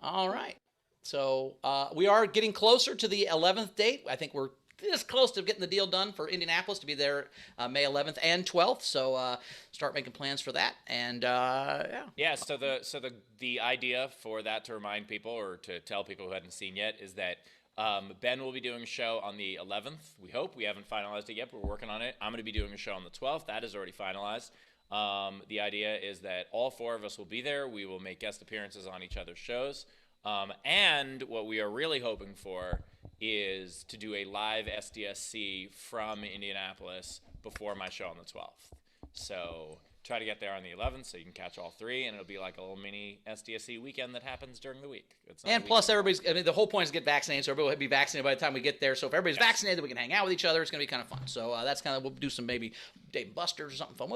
All right. So we are getting closer to the 11th date. I think we're this close to getting the deal done for Indianapolis to be there May 11th and 12th. So start making plans for that. And yeah. Yeah. So the idea for that, to remind people or to tell people who hadn't seen yet, is that Ben will be doing a show on the 11th. We hope. We haven't finalized it yet, but we're working on it. I'm going to be doing a show on the 12th. That is already finalized. The idea is that all four of us will be there. We will make guest appearances on each other's shows. And what we are really hoping for is to do a live SDSC from Indianapolis before my show on the 12th. So try to get there on the 11th so you can catch all three, and it'll be like a little mini SDSC weekend that happens during the week. It's not And a plus, weekend. I mean, the whole point is to get vaccinated, so everybody will be vaccinated by the time we get there. So if everybody's vaccinated, we can hang out with each other. It's going to be kind of fun. So that's kind of, we'll do some maybe Dave & Buster's or something fun.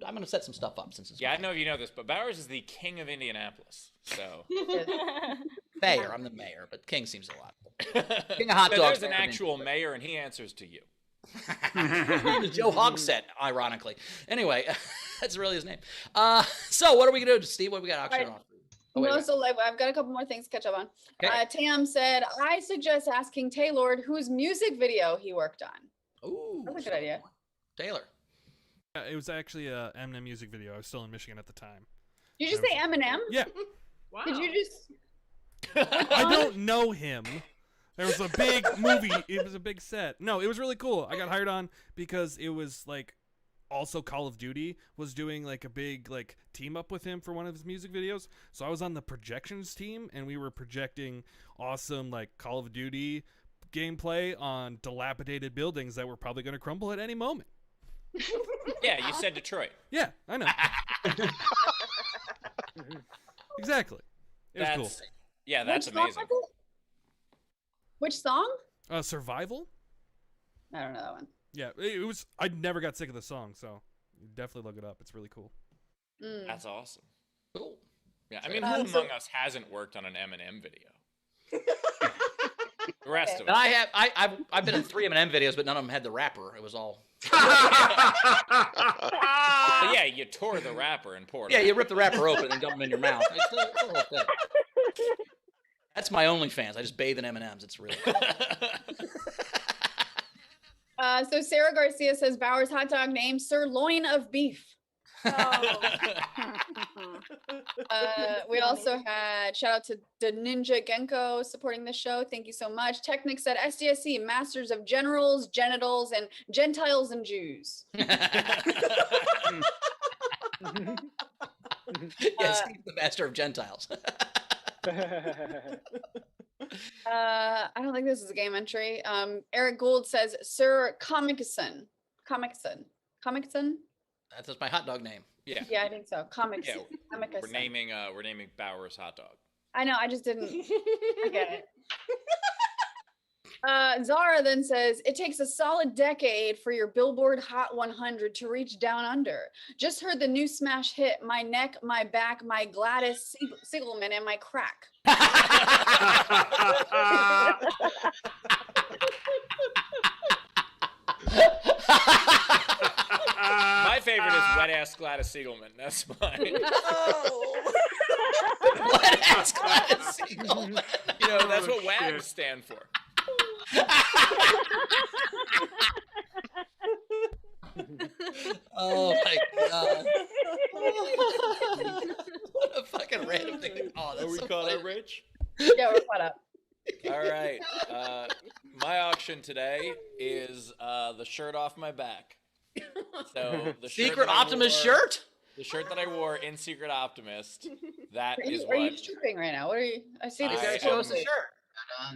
I'm going to set some stuff up since it's Yeah, I don't know if you know this, but Bowers is the king of Indianapolis. So mayor. I'm the mayor, but King seems a lot. King of hot No, dogs. there's an actual mayor, and he answers to you. His name is Joe Hofstetter, ironically. Anyway, that's really his name. So what are we going to do, Steve? What do we got auction Right. off? Oh, wait, No, wait. so like, I've got a couple more things to catch up on. Okay. Tam said, I suggest asking Taylor whose music video he worked on. Ooh, That's a good idea. Taylor. It was actually a Eminem music video. I was still in Michigan at the time. Did you say Eminem? Yeah. Wow. Did you just? I don't know him. There was a big movie. It was a big set. No, it was really cool. I got hired on because it was like also Call of Duty was doing like a big like team up with him for one of his music videos. So I was on the projections team and we were projecting awesome like Call of Duty gameplay on dilapidated buildings that were probably going to crumble at any moment. Yeah, you said Detroit. Yeah, I know. Exactly. It was cool. Yeah, that's Which song amazing. was it? Which song? Survival? I don't know that one. Yeah, it was. I never got sick of the song, so you definitely look it up. It's really cool. Mm. That's awesome. Cool. Yeah, I mean, who among us hasn't worked on an Eminem video? The rest of And us. I've been in 3 Eminem videos, but none of them had the rapper. It was all. But yeah, you tore the rapper and poured. Yeah, you rip the rapper open and dump them in your mouth. It's the whole thing. That's my OnlyFans. I just bathe in M&Ms. It's really. So Sarah Garcia says Bauer's hot dog name sirloin of beef. We also had shout out to the Ninja Genko supporting the show. Thank you so much. Technic said SDSC, Masters of Generals, Genitals, and Gentiles and Jews. Yes, he's the master of Gentiles. I don't think this is a game entry. Eric Gould says Sir Comicson. That's my hot dog name. Yeah. Yeah, I think so. Comics. Yeah, Comicson. we're naming Bauer's hot dog. I know, I just didn't. I get it. Zara then says, it takes a solid decade for your Billboard Hot 100 to reach down under. Just heard the new smash hit, My Neck, My Back, My Gladys Siegelman, and My Crack. My favorite is Wet Ass Gladys Siegelman. That's mine. Wet ass Gladys Siegelman. You know, that's what WAGs stand for. Oh my god. What a fucking random thing to call. That's Are we so caught funny. up, Rich? Yeah, we're caught up. All right. My auction today is the shirt off my back. So the shirt Secret that I Optimus wore- shirt? The shirt that I wore in Secret Optimist. That is Are you what. stripping right now? What are you? I see this. I Show us the shirt. I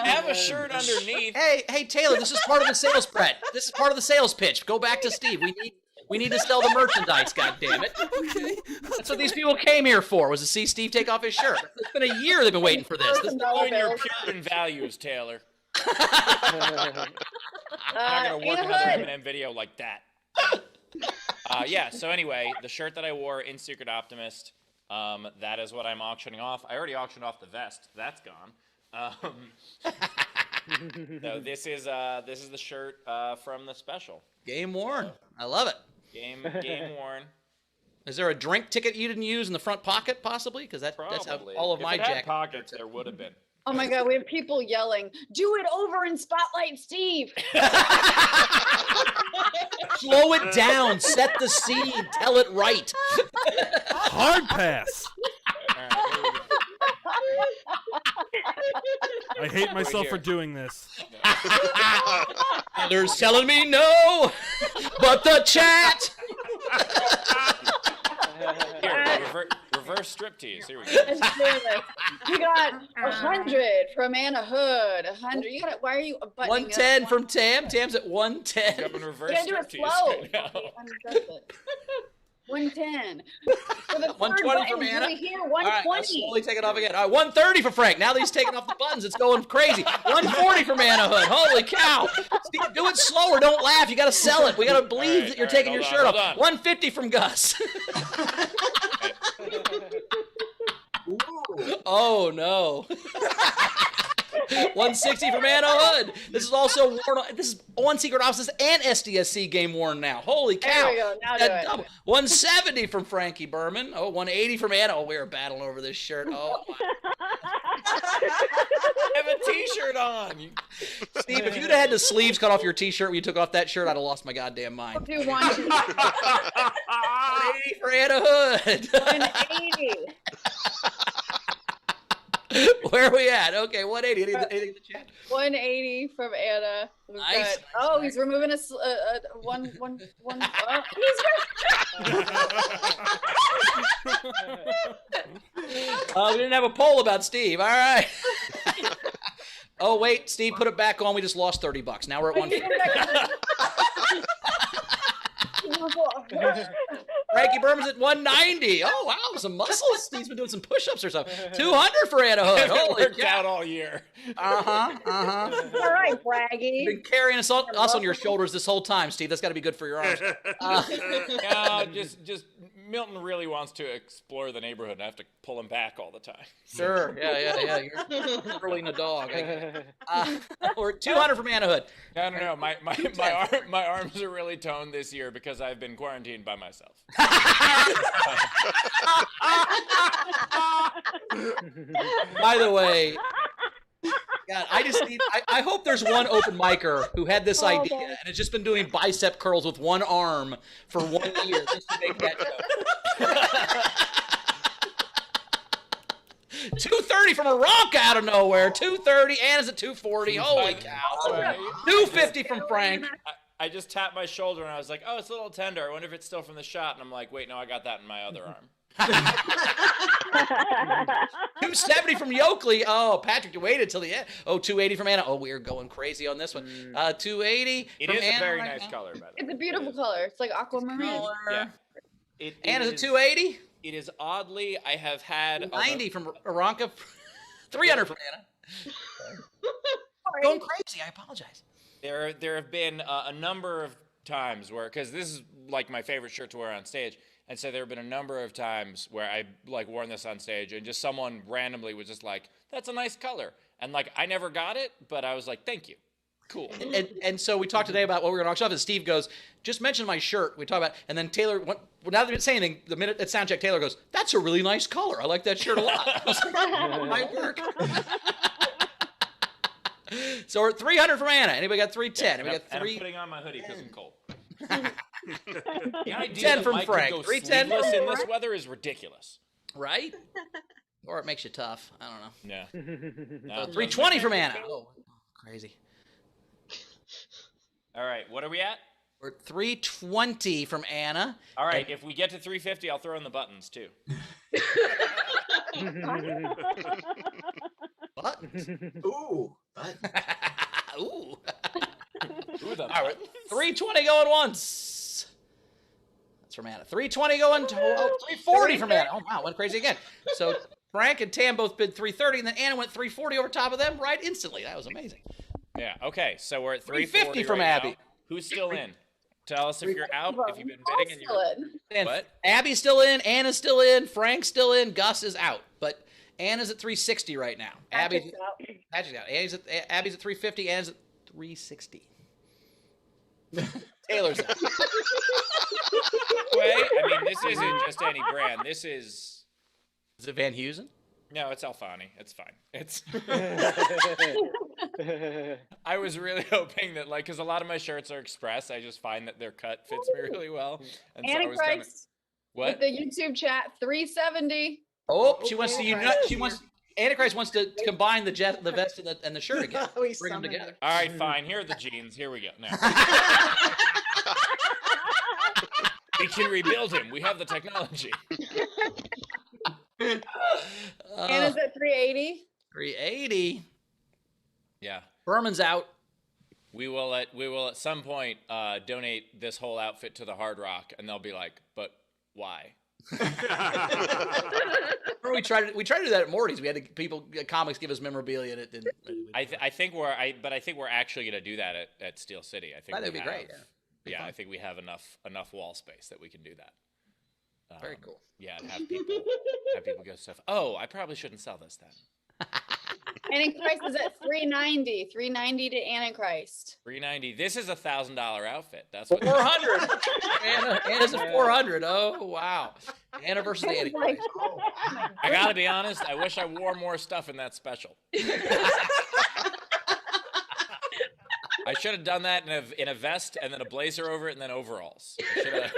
have a shirt underneath. Hey Taylor, this is part of the sales pitch. This is part of the sales pitch. Go back to Steve. We need to sell the merchandise, God damn it. Okay. That's what these people came here for, was to see Steve take off his shirt. It's been a year they've been waiting for this. Own your Puritan values, Taylor. I'm not gonna work Anna another Hood. Eminem video like that. Yeah. So anyway, the shirt that I wore in Secret Optimist, that is what I'm auctioning off. I already auctioned off the vest. That's gone. So this is the shirt from the special. Game worn. I love it. Game worn. Is there a drink ticket you didn't use in the front pocket, possibly? Because that's how Probably. all of If my it had jacket. pockets, there would have been. Oh my God, we have people yelling, do it over in Spotlight Steve. Slow it down. Set the scene. Tell it right. Hard pass. All right, here we go. I hate myself for doing this. Others telling me no, but the chat. Here, reverse striptease. Here we go. Let's do this. We got 100 from Anna Hood. 100. You got it. Why are you buttoning 110 up? from Tam. Tam's at 110. Go in reverse You gotta do it striptease slow. right now. Okay, undoes it. 110. For the 120 from button, Anna. do we hear All right, now 120? slowly take it off again. All right, 130 for Frank. Now that he's taking off the buttons, it's going crazy. 140 from Anna Hood. Holy cow. Steve, do it slower. Don't laugh. You got to sell it. We got to believe right, that you're all right, taking your hold shirt on, off. hold on. 150 from Gus. Oh, no. 160 from Anna Hood. This is also worn. This is on Secret Offices and SDSC game worn now. Holy cow. There we go. Now do That it. double. 170 from Frankie Berman. Oh, 180 from Anna. Oh, we were battling over this shirt. Oh, have a T-shirt on. Steve, if you'd have had the sleeves cut off your T-shirt when you took off that shirt, I'd have lost my goddamn I'll mind. do 180. 180 for Anna Hood. 180. Where are we at? Okay, 180. Anything in the chat? 180 from Anna. We've Nice, got- nice. he's removing one. We didn't have a poll about Steve. All right. Oh wait, Steve, put it back on. We just lost $30. Now we're at 150. Frankie Berman's at 190. Oh wow, some muscles. Steve's been doing some push-ups or something. 200 for Anna Hood. It Holy worked cow. out all year. All right, Braggy. You've been carrying us on your shoulders this whole time, Steve. That's got to be good for your arms. No, just Milton really wants to explore the neighborhood, and I have to pull him back all the time. Sure. Yeah. You're curling a dog. We're at 200 from Anna Hood. No. My arms are really toned this year because I've been quarantined by myself. By the way, God, I hope there's one open micer who had this idea and has just been doing bicep curls with one arm for 1 year just to make that joke. 230 from a Ronk out of nowhere. 230. Anna's at 240. Holy cow. 250 from Frank. I just tapped my shoulder and I was like, oh, it's a little tender. I wonder if it's still from the shot. And I'm like, wait, no, I got that in my other arm. 270 from Yoakley. Oh, Patrick, you waited till the end. Oh, 280 from Anna. Oh, we are going crazy on this one. 280 It from is Anna a very right nice now. color, by the way. It's a beautiful color. It's like aquamarine. Yeah. Anna's at 280. It is oddly, I have had 90 from Aranka. 300 from Anna. Going crazy. I apologize. There have been a number of times where, because this is like my favorite shirt to wear on stage, and so there have been a number of times where I like worn this on stage, and just someone randomly was just like, "That's a nice color," and like I never got it, but I was like, "Thank you, cool." And so we talked today about what we were going to auction off, and Steve goes, "Just mention my shirt." We talk about, and then Taylor, now that they didn't say anything, the minute at soundcheck, Taylor goes, "That's a really nice color. I like that shirt a lot." I was like, "Might work." So we're at 300 from Anna. Anybody got 310? And We got I'm three. putting on my hoodie because I'm cold. The idea 10 that from Mike Frank. could go 310 sleeveless from in this weather is ridiculous. Right? Or it makes you tough. I don't know. Yeah. 320 from Anna. Oh, crazy. All right, what are we at? We're at 320 from Anna. All right, if we get to 350, I'll throw in the buttons too. Buttons. Ooh. Ooh. Ooh, the All right, buttons. 320 going once. That's from Anna. 320 going to 340 from Anna. Oh wow, went crazy again. So Frank and Tam both bid 330, and then Anna went 340 over top of them right instantly. That was amazing. Yeah. Okay, so we're at 350 350 from right Abby. Now. Who's still in? Tell us if you're out. If you've been bidding and Still you're in. And what? Abby's still in, Anna's still in, Frank's still in, Gus is out. But Anna's at 360 right now. Abby's Patrick's out. out. Abby's at 350, Anna's at 360. Taylor's out. Wait, I mean, this isn't just any brand. This is. Is it Van Heusen? No, it's Alfani. It's fine. It's. I was really hoping that, like, because a lot of my shirts are express. I just find that their cut fits me really well, and so I was kind of. Antichrist What? with the YouTube chat 370. Oh, she wants to unite. She wants. Antichrist wants to combine the vest and the shirt again. Bring them together. All right, fine. Here are the jeans. Here we go. Now. We can rebuild him. We have the technology. Anna's at 380. 380. Yeah. Berman's out. We will at some point donate this whole outfit to the Hard Rock, and they'll be like, "But why?" Or we tried to do that at Morty's. We had comics give us memorabilia, and it didn't. I think we're actually gonna do that at Steel City. I think That'd we be have- great. Yeah. I think we have enough wall space that we can do that. Very cool. Yeah, and have people get stuff. Oh, I probably shouldn't sell this then. Antichrist is at 390. 390 to Antichrist. 390. This is $1,000 outfit. That's what 400. Anna's at 400. Oh, wow. Anna versus I was like, Antichrist. oh my I gotta be honest. I wish I wore more stuff in that special. I should have done that in a vest and then a blazer over it and then overalls. I shoulda-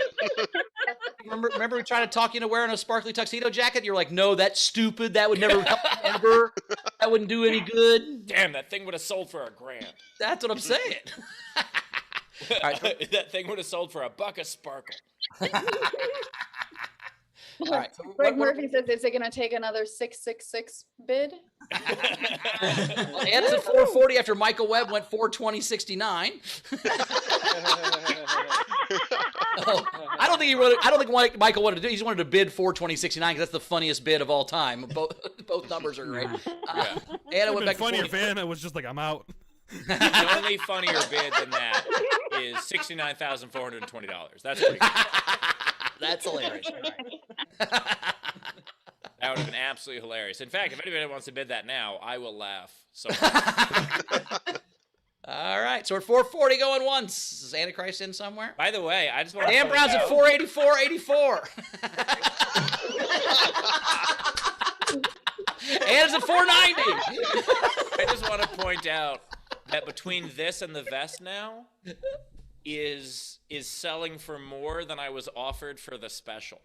Remember we tried to talk you into wearing a sparkly tuxedo jacket? You're like, no, that's stupid. That would never help ever. That wouldn't do any good. Damn, that thing would have sold for $1,000. That's what I'm saying. All right. That thing would have sold for $1 of sparkle. All right. So Greg Murphy says, is it going to take another 666 bid? Anna's at 440 after Michael Webb went 420.69. Oh, I don't think Michael wanted to do. He just wanted to bid 420.69 because that's the funniest bid of all time. Both numbers are great. Anna It went would back have been funnier to if Anna was just like, I'm out. The only funnier bid than that is $69,420. That's pretty good. That's hilarious. All right. That would have been absolutely hilarious. In fact, if anybody wants to bid that now, I will laugh so hard. All right, so we're 440 going once. Is Antichrist in somewhere? By the way, I just want to Dan Brown's at 484.84. Anna's at 490. I just want to point out that between this and the vest now is selling for more than I was offered for the special.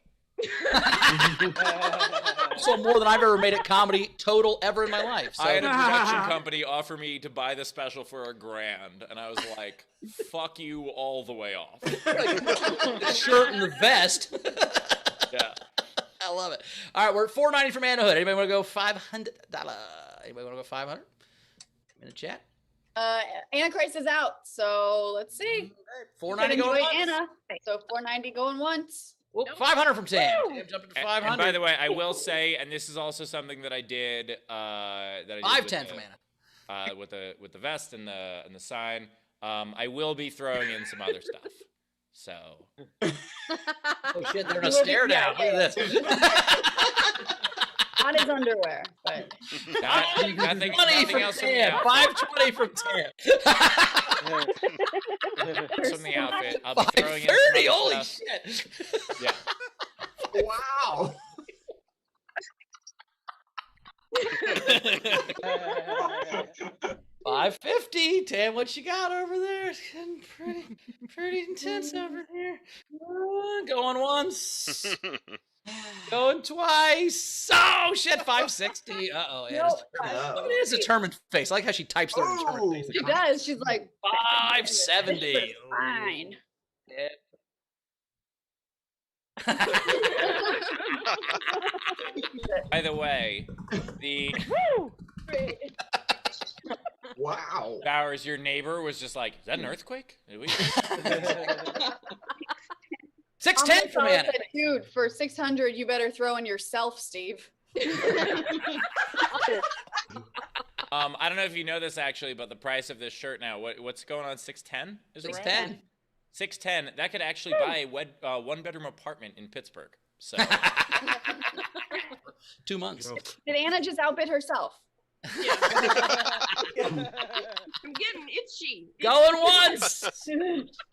So more than I've ever made at comedy total ever in my life. So. I had a production company offer me to buy the special for $1,000, and I was like, "Fuck you all the way off." The shirt and the vest. Yeah, I love it. All right, we're at 490 from Anna Hood. Anybody want to go $500? Anybody want to go 500? In the chat. Antichrist is out, so let's see. 490 You could going enjoy once. Anna. So 490 going once. Whoop, 500 from Tam. Tam jumping to 500. and by the way, I will say, and this is also something that I did. That I did 510 from Anna. with the vest and the sign. I will be throwing in some other stuff. So. Oh shit, they're in a stare down. Look at this. Not his underwear, but Nothing from else from the Tam. outfit. 520 from Tam. From the outfit. I'll be throwing in some 530. other Holy stuff. shit. Yeah. Wow. $550. Tam, what you got over there? It's getting pretty intense over here. Going once. Going twice. Oh shit, 560. Uh-oh. It's a determined face. I like how she types their determined face. she does. She's like 570. fine. By the way, the Wow. Bowers, your neighbor was just like, "Is that an earthquake?" Did we? 610 from Anna. Said, dude, for 600, you better throw in yourself, Steve. I don't know if you know this actually, but the price of this shirt now, what's going on? 610? Is it right? 610. 610. That could actually buy a one-bedroom apartment in Pittsburgh. So 2 months. Did Anna just outbid herself? Yeah. I'm getting itchy. Going once.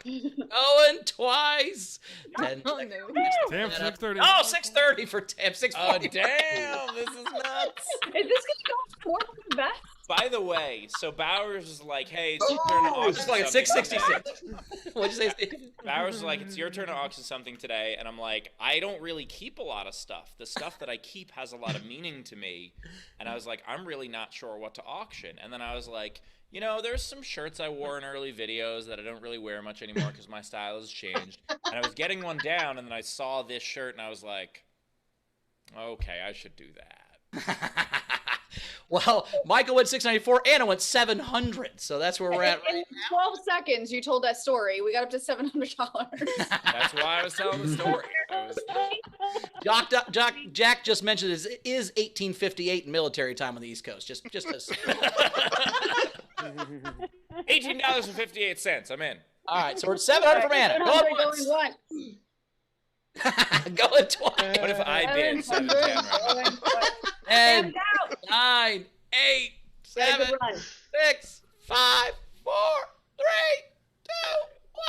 Going twice. 10 Oh, seconds. no. Tam, 630. Oh, 630 for Tam. Oh 640. damn, this is nuts. Is this going to go for more than the best? By the way, so Bowers was like, "Hey, it's your turn to auction Just like at something 666. today." What'd you say, Steve? Bowers was like, "It's your turn to auction something today," and I'm like, "I don't really keep a lot of stuff. The stuff that I keep has a lot of meaning to me," and I was like, "I'm really not sure what to auction." And then I was like, "You know, there's some shirts I wore in early videos that I don't really wear much anymore because my style has changed." And I was getting one down, and then I saw this shirt, and I was like, "Okay, I should do that." Well, Michael went 694. Anna went 700. So that's where we're at In right 12 seconds, you told that story. We got up to $700. That's why I was telling the story. Jack just mentioned it is 1858 in military time on the East Coast. Just as. $18.58. I'm in. All right, so we're at 700 from Anna. Going once. Going Going twice. What if I bid 710 right now? 10, 9, 8, Yeah, good 7, run. 6, 5, 4, 3, 2, 1.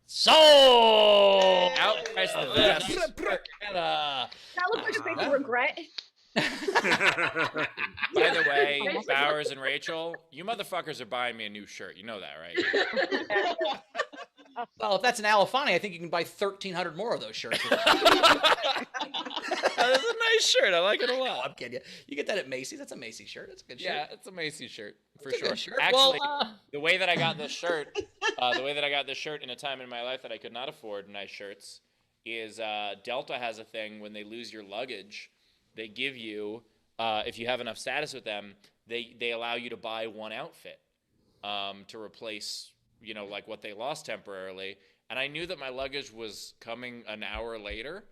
Sold. Outpriced the Yes. vest. Canada. That looked like a face of regret. By the way, Bowers and Rachel, you motherfuckers are buying me a new shirt. You know that, right? Well, if that's an Alifani, I think you can buy 1,300 more of those shirts. That's a nice shirt. I like it a Oh, lot. I'm kidding you. You get that at Macy's. That's a Macy's shirt. That's a good shirt. Yeah, it's a Macy's shirt for It's a sure. good shirt. Actually, Well, the way that I got this shirt, in a time in my life that I could not afford nice shirts, is Delta has a thing when they lose your luggage, they give you, if you have enough status with them, they allow you to buy one outfit to replace, like what they lost temporarily. And I knew that my luggage was coming an hour later.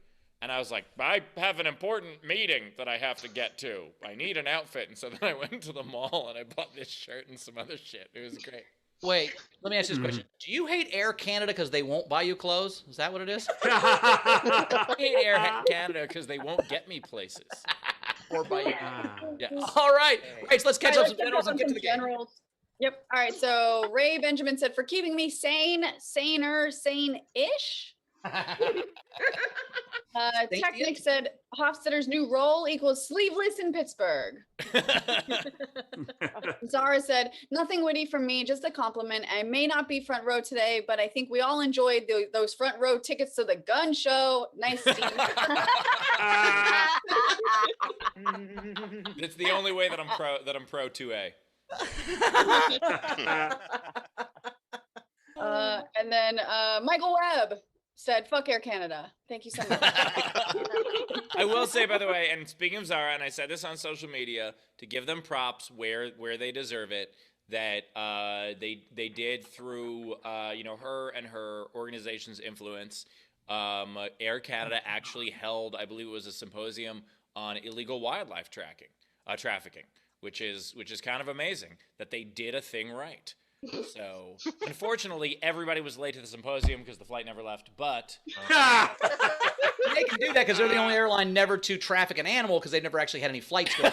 And I was like, I have an important meeting that I have to get to. I need an outfit. And so then I went to the mall and I bought this shirt and some other shit. It was great. wait, let me ask you this question. Do you hate Air Canada because they won't buy you clothes? Is that what it is? I hate Air Canada because they won't get me places. Or buy you? Yes. All right. Right, so let's catch All up right, some generals and get to the game. generals. Yep. All right. So Ray Benjamin said, for keeping me sane, saner, sane-ish. Thank Technic said Hofstetter's new role equals sleeveless in Pittsburgh. Zara said, nothing witty from me, just a compliment. I may not be front row today, but I think we all enjoyed those front row tickets to the gun show. Nice seeing It's the only way that I'm pro 2A. And then Michael Webb said, fuck Air Canada. Thank you so much. I will say, by the way, and speaking of Zara, and I said this on social media to give them props where they deserve it, that they did through her and her organization's influence. Air Canada actually held, I believe it was a symposium on illegal wildlife trafficking, which is kind of amazing that they did a thing right. So, unfortunately, everybody was late to the symposium because the flight never left. But They can do that because they're the only airline never to traffic an animal because they've never actually had any flights going.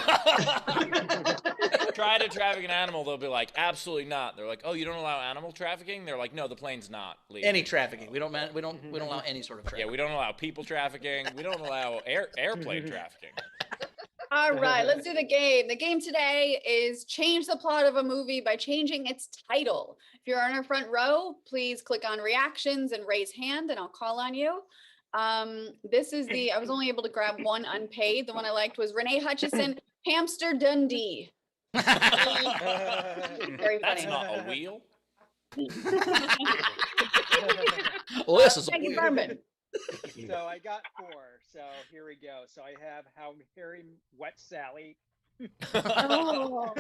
try to traffic an animal, they'll be like, absolutely not. They're like, oh, you don't allow animal trafficking? They're like, no, the plane's not legal. Any trafficking. We don't allow any sort of trafficking. Yeah, we don't allow people trafficking. We don't allow airplane trafficking. All right, let's do the game. The game today is change the plot of a movie by changing its title. If you're on our front row, please click on reactions and raise hand and I'll call on you. This is I was only able to grab one unpaid. The one I liked was Renee Hutchison, Hamster Dundee. Very That's funny. not a wheel. Well, this is a Thank you, weird- Berman. So I got 4. So here we go. So I have How Harry Wet Sally. Oh.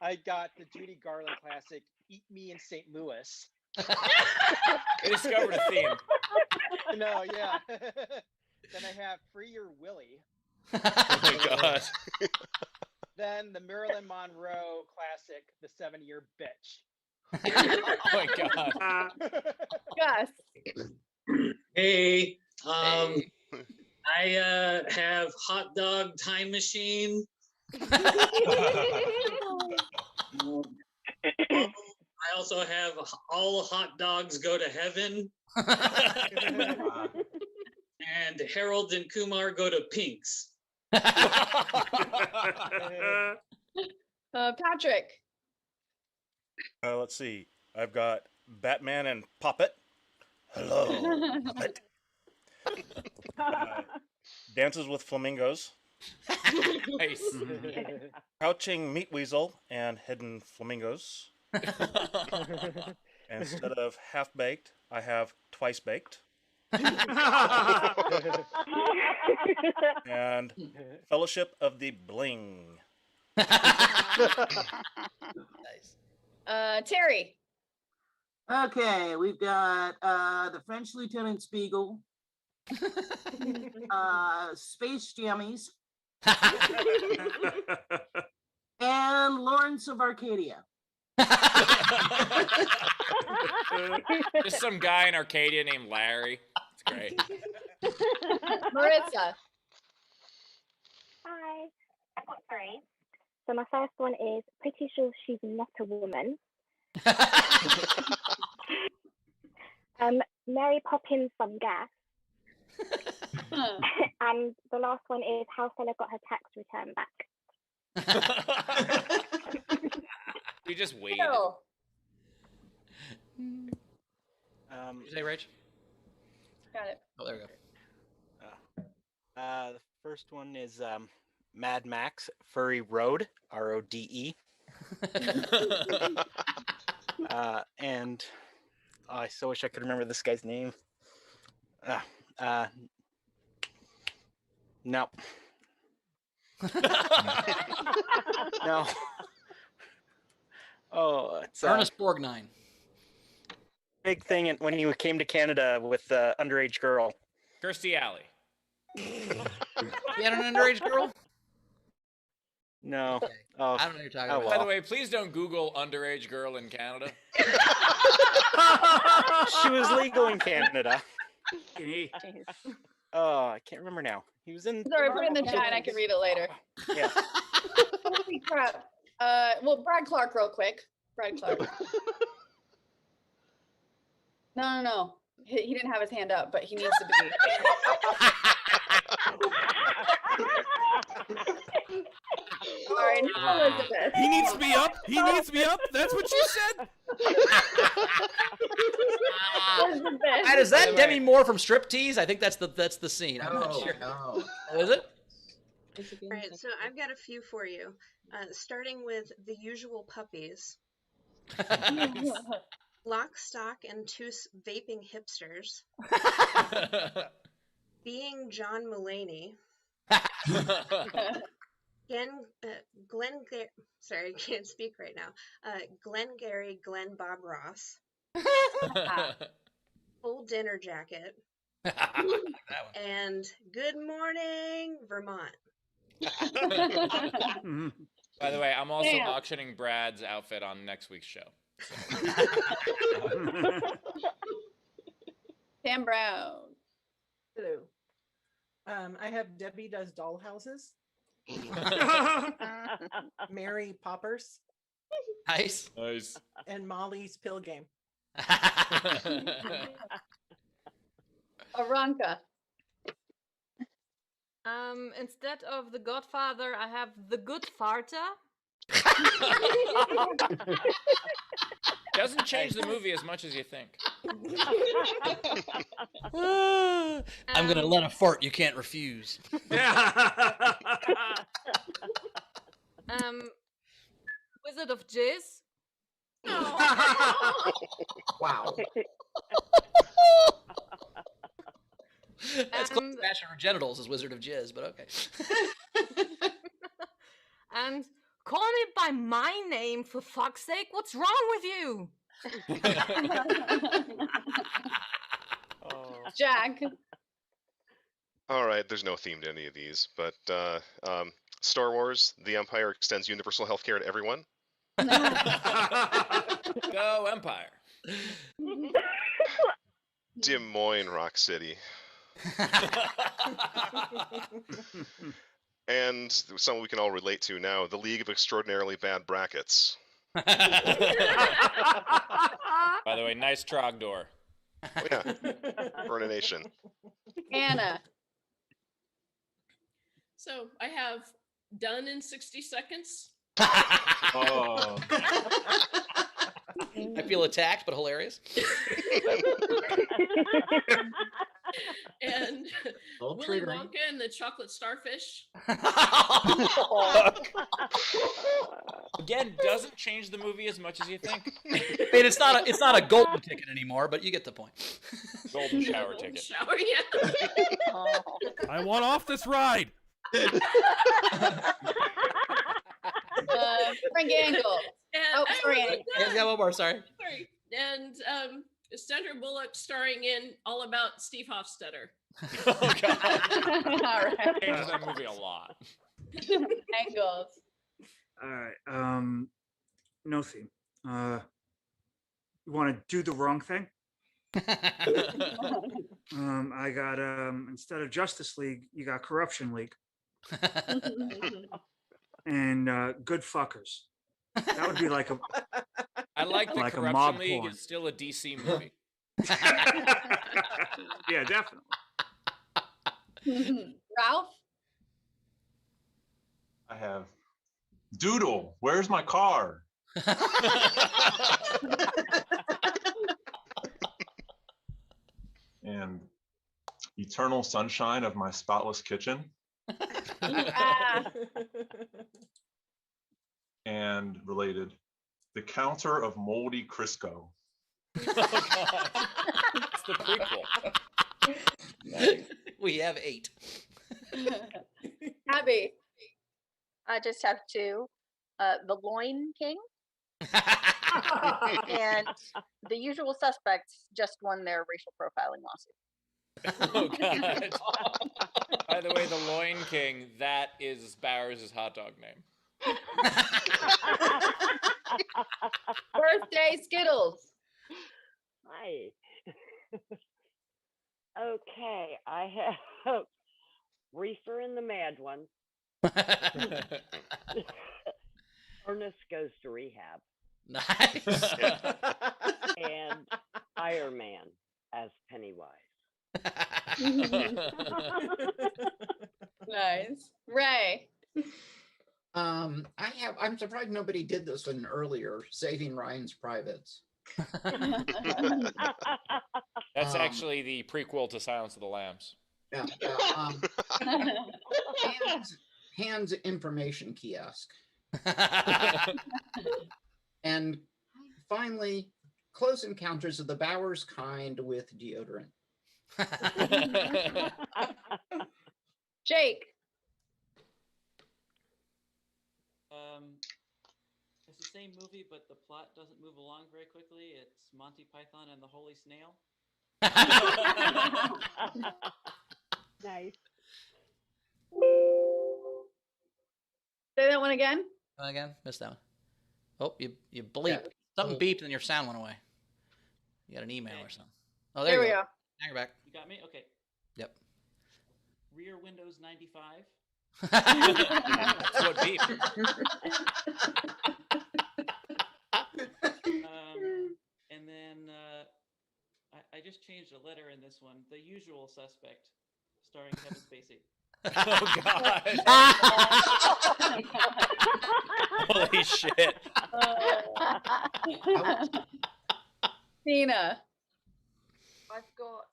I got the Judy Garland classic Eat Me in St. Louis. They discovered a theme. No, yeah. Then I have Free Your Willie. Oh my god. Then the Marilyn Monroe classic, The 7-Year Bitch. Oh my god. Gus. Hey, I have Hot Dog Time Machine. I also have All Hot Dogs Go to Heaven. And Harold and Kumar Go to Pink's. Patrick. Let's see. I've got Batman and Puppet. Hello, Puppet. Dances with Flamingos. Nice. Crouching Meat Weasel and Hidden Flamingos. Instead of Half Baked, I have Twice Baked. And Fellowship of the Bling. Nice. Terry. Okay, we've got the French Lieutenant Spiegel, Space Jammies, and Lawrence of Arcadia. Just some guy in Arcadia named Larry. It's great. Marissa. Hi. Great. So my first one is pretty sure she's not a woman. Mary Poppins some gas. And the last one is how Stella got her tax return back. You just waited. No. Did you say, Rach? Got it. Oh, there we go. The first one is Mad Max Furry Road, RODE. And I so wish I could remember this guy's name. No. No. Oh, it's Ernest Borgnine. big thing when he came to Canada with the underage girl. Kirstie Alley. You had an underage girl? No. Okay. Oh, I don't know what you're talking oh, about. By the way, please don't Google underage girl in Canada. She was legal in Canada. Oh, I can't remember now. He was in. Sorry, put it in the chat. I can read it later. Yeah. Holy crap. Well, Brad Clark, real quick. Brad Clark. No. He didn't have his hand up, but he needs to be. Sorry, not Elizabeth. He needs to be up. He needs to be up. That's what you said. Elizabeth. Is that Demi Moore from Striptease? I think that's the scene. I'm not No, sure. no. Oh, is it? All right, so I've got a few for you. Starting with The Usual Puppies, Lock, Stock, and Two Vaping Hipsters, Being John Mulaney, sorry, I can't speak right now. Glengarry Glenn Bob Ross, Full Dinner Jacket, and Good Morning Vermont. By the way, I'm also Damn. auctioning Brad's outfit on next week's show. Sam Brown. Hello. I have Debbie Does Dollhouses. Mary Poppers. Nice. Nice. And Molly's Pill Game. Aranka. Instead of The Godfather, I have The Good Farta. Doesn't change the movie as much as you think. I'm gonna let a fart you can't refuse. Wizard of Jizz. Wow. That's called smashing her genitals as Wizard of Jizz, but okay. And Call Me By My Name, for fuck's sake. What's wrong with you? Jack. All right, there's no theme to any of these, but Star Wars: The Empire extends universal healthcare to everyone. Go Empire. Des Moines, Rock City. And something we can all relate to now, the League of Extraordinarily Bad Brackets. By the way, nice Trogdor. Oh, yeah. Burn a Nation. Anna. So I have Done in 60 Seconds. Oh. I feel attacked, but hilarious. And Don't Willy trigger me. Wonka and the Chocolate Starfish. Again, doesn't change the movie as much as you think. I mean, it's not a golden ticket anymore, but you get the point. Golden shower Golden ticket. Shower, yeah. I want off this ride. Frank Angle. And, Oh, sorry. my Yeah, God. yeah, one more, sorry. Sorry. And Sandra Bullock starring in All About Steve Hofstetter. Oh, God. All right. Changes that movie a lot. Angles. All right. No theme. You want to do the wrong thing? I got instead of Justice League, you got Corruption League. and good fuckers. That would be like a I like the like a Corruption mob League. porn. It's still a DC movie. Yeah, definitely. Ralph? I have Doodle. Where's my car? And Eternal Sunshine of My Spotless Kitchen. And related, The Counter of Moldy Crisco. Oh, God. It's the prequel. We have 8. Abby? I just have 2. The Loin King. And The Usual Suspects just won their racial profiling lawsuit. Oh, God. By the way, the Loin King, that is Bowers' hot dog name. Birthday Skittles. Hi. Okay, I have Reefer and the Mad One. Ernest Goes to Rehab. Nice. And Iron Man as Pennywise. Nice. Ray? I'm surprised nobody did this one earlier, Saving Ryan's Privates. That's actually the prequel to Silence of the Lambs. Yeah. Hands information kiosk. And finally, Close Encounters of the Bowers Kind with deodorant. Jake? It's the same movie, but the plot doesn't move along very quickly. It's Monty Python and the Holy Snail. Nice. Say that one again. Again, missed that one. Oh, you bleeped. Something beeped and your sound went away. You got an email or something. Oh, there Here you we go. go. Now you're back. You got me? Okay. Yep. Rear Windows 95. That's what beeped. And then I just changed a letter in this one. The Usual Suspect, starring Kevin Spacey. Oh, God. Holy shit. Tina? I've got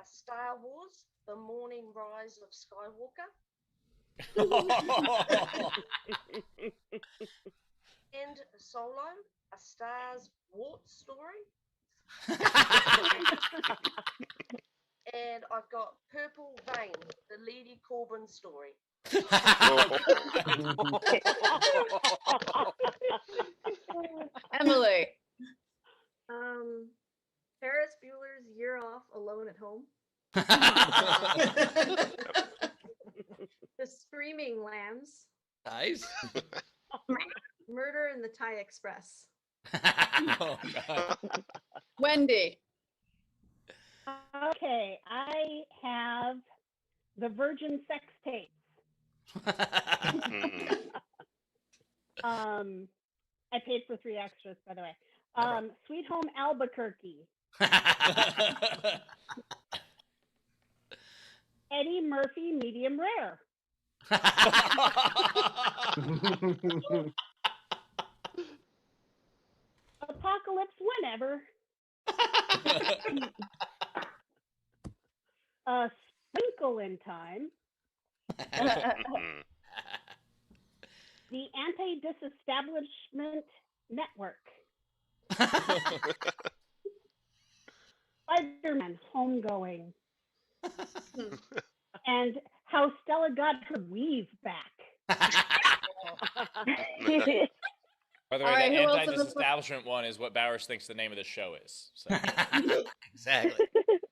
Star Wars, The Morning Rise of Skywalker. And Solo, A Star's Wart Story. And I've got Purple Vein, The Lady Corbin Story. Emily? Ferris Bueller's Year Off Alone at Home. The Screaming Lambs. Nice. Murder in the Thai Express. Oh, God. Wendy? Okay, I have The Virgin Sex Tapes. I paid for 3 extras, by the way. Sweet Home Albuquerque. Eddie Murphy, medium rare. Apocalypse whenever. Sprinkle in time. The Anti-Disestablishment Network. Spider-Man Homegoing. And how Stella got her weave back. By the way, All right, the who else in the anti-disestablishment one is what Bowers thinks the name of the show is. So. Exactly.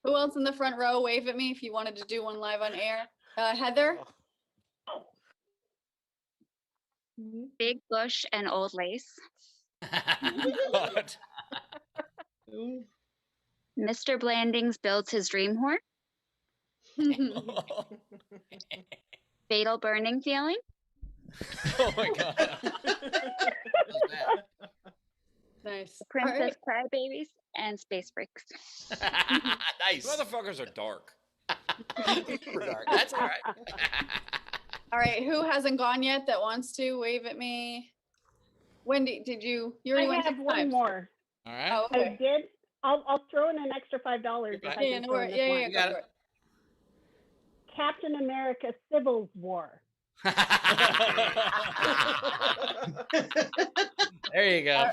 Who else in the front row? Wave at me if you wanted to do one live on air. Heather? Big Bush and Old Lace. What? Mr. Blandings builds his dream horse. Fatal burning feeling. Oh my god. Nice. Princess Crybabies and Space Freaks. Nice. Motherfuckers are dark. Super dark. That's all right. All right, who hasn't gone yet that wants to wave at me? Wendy, did you? You already I went have 6 one times. more. All right. Oh, I okay. did. I'll throw in an extra $5 if I Yeah, can no throw in worries. this Yeah, one. yeah, go for it. Captain America: Civil War. There you go.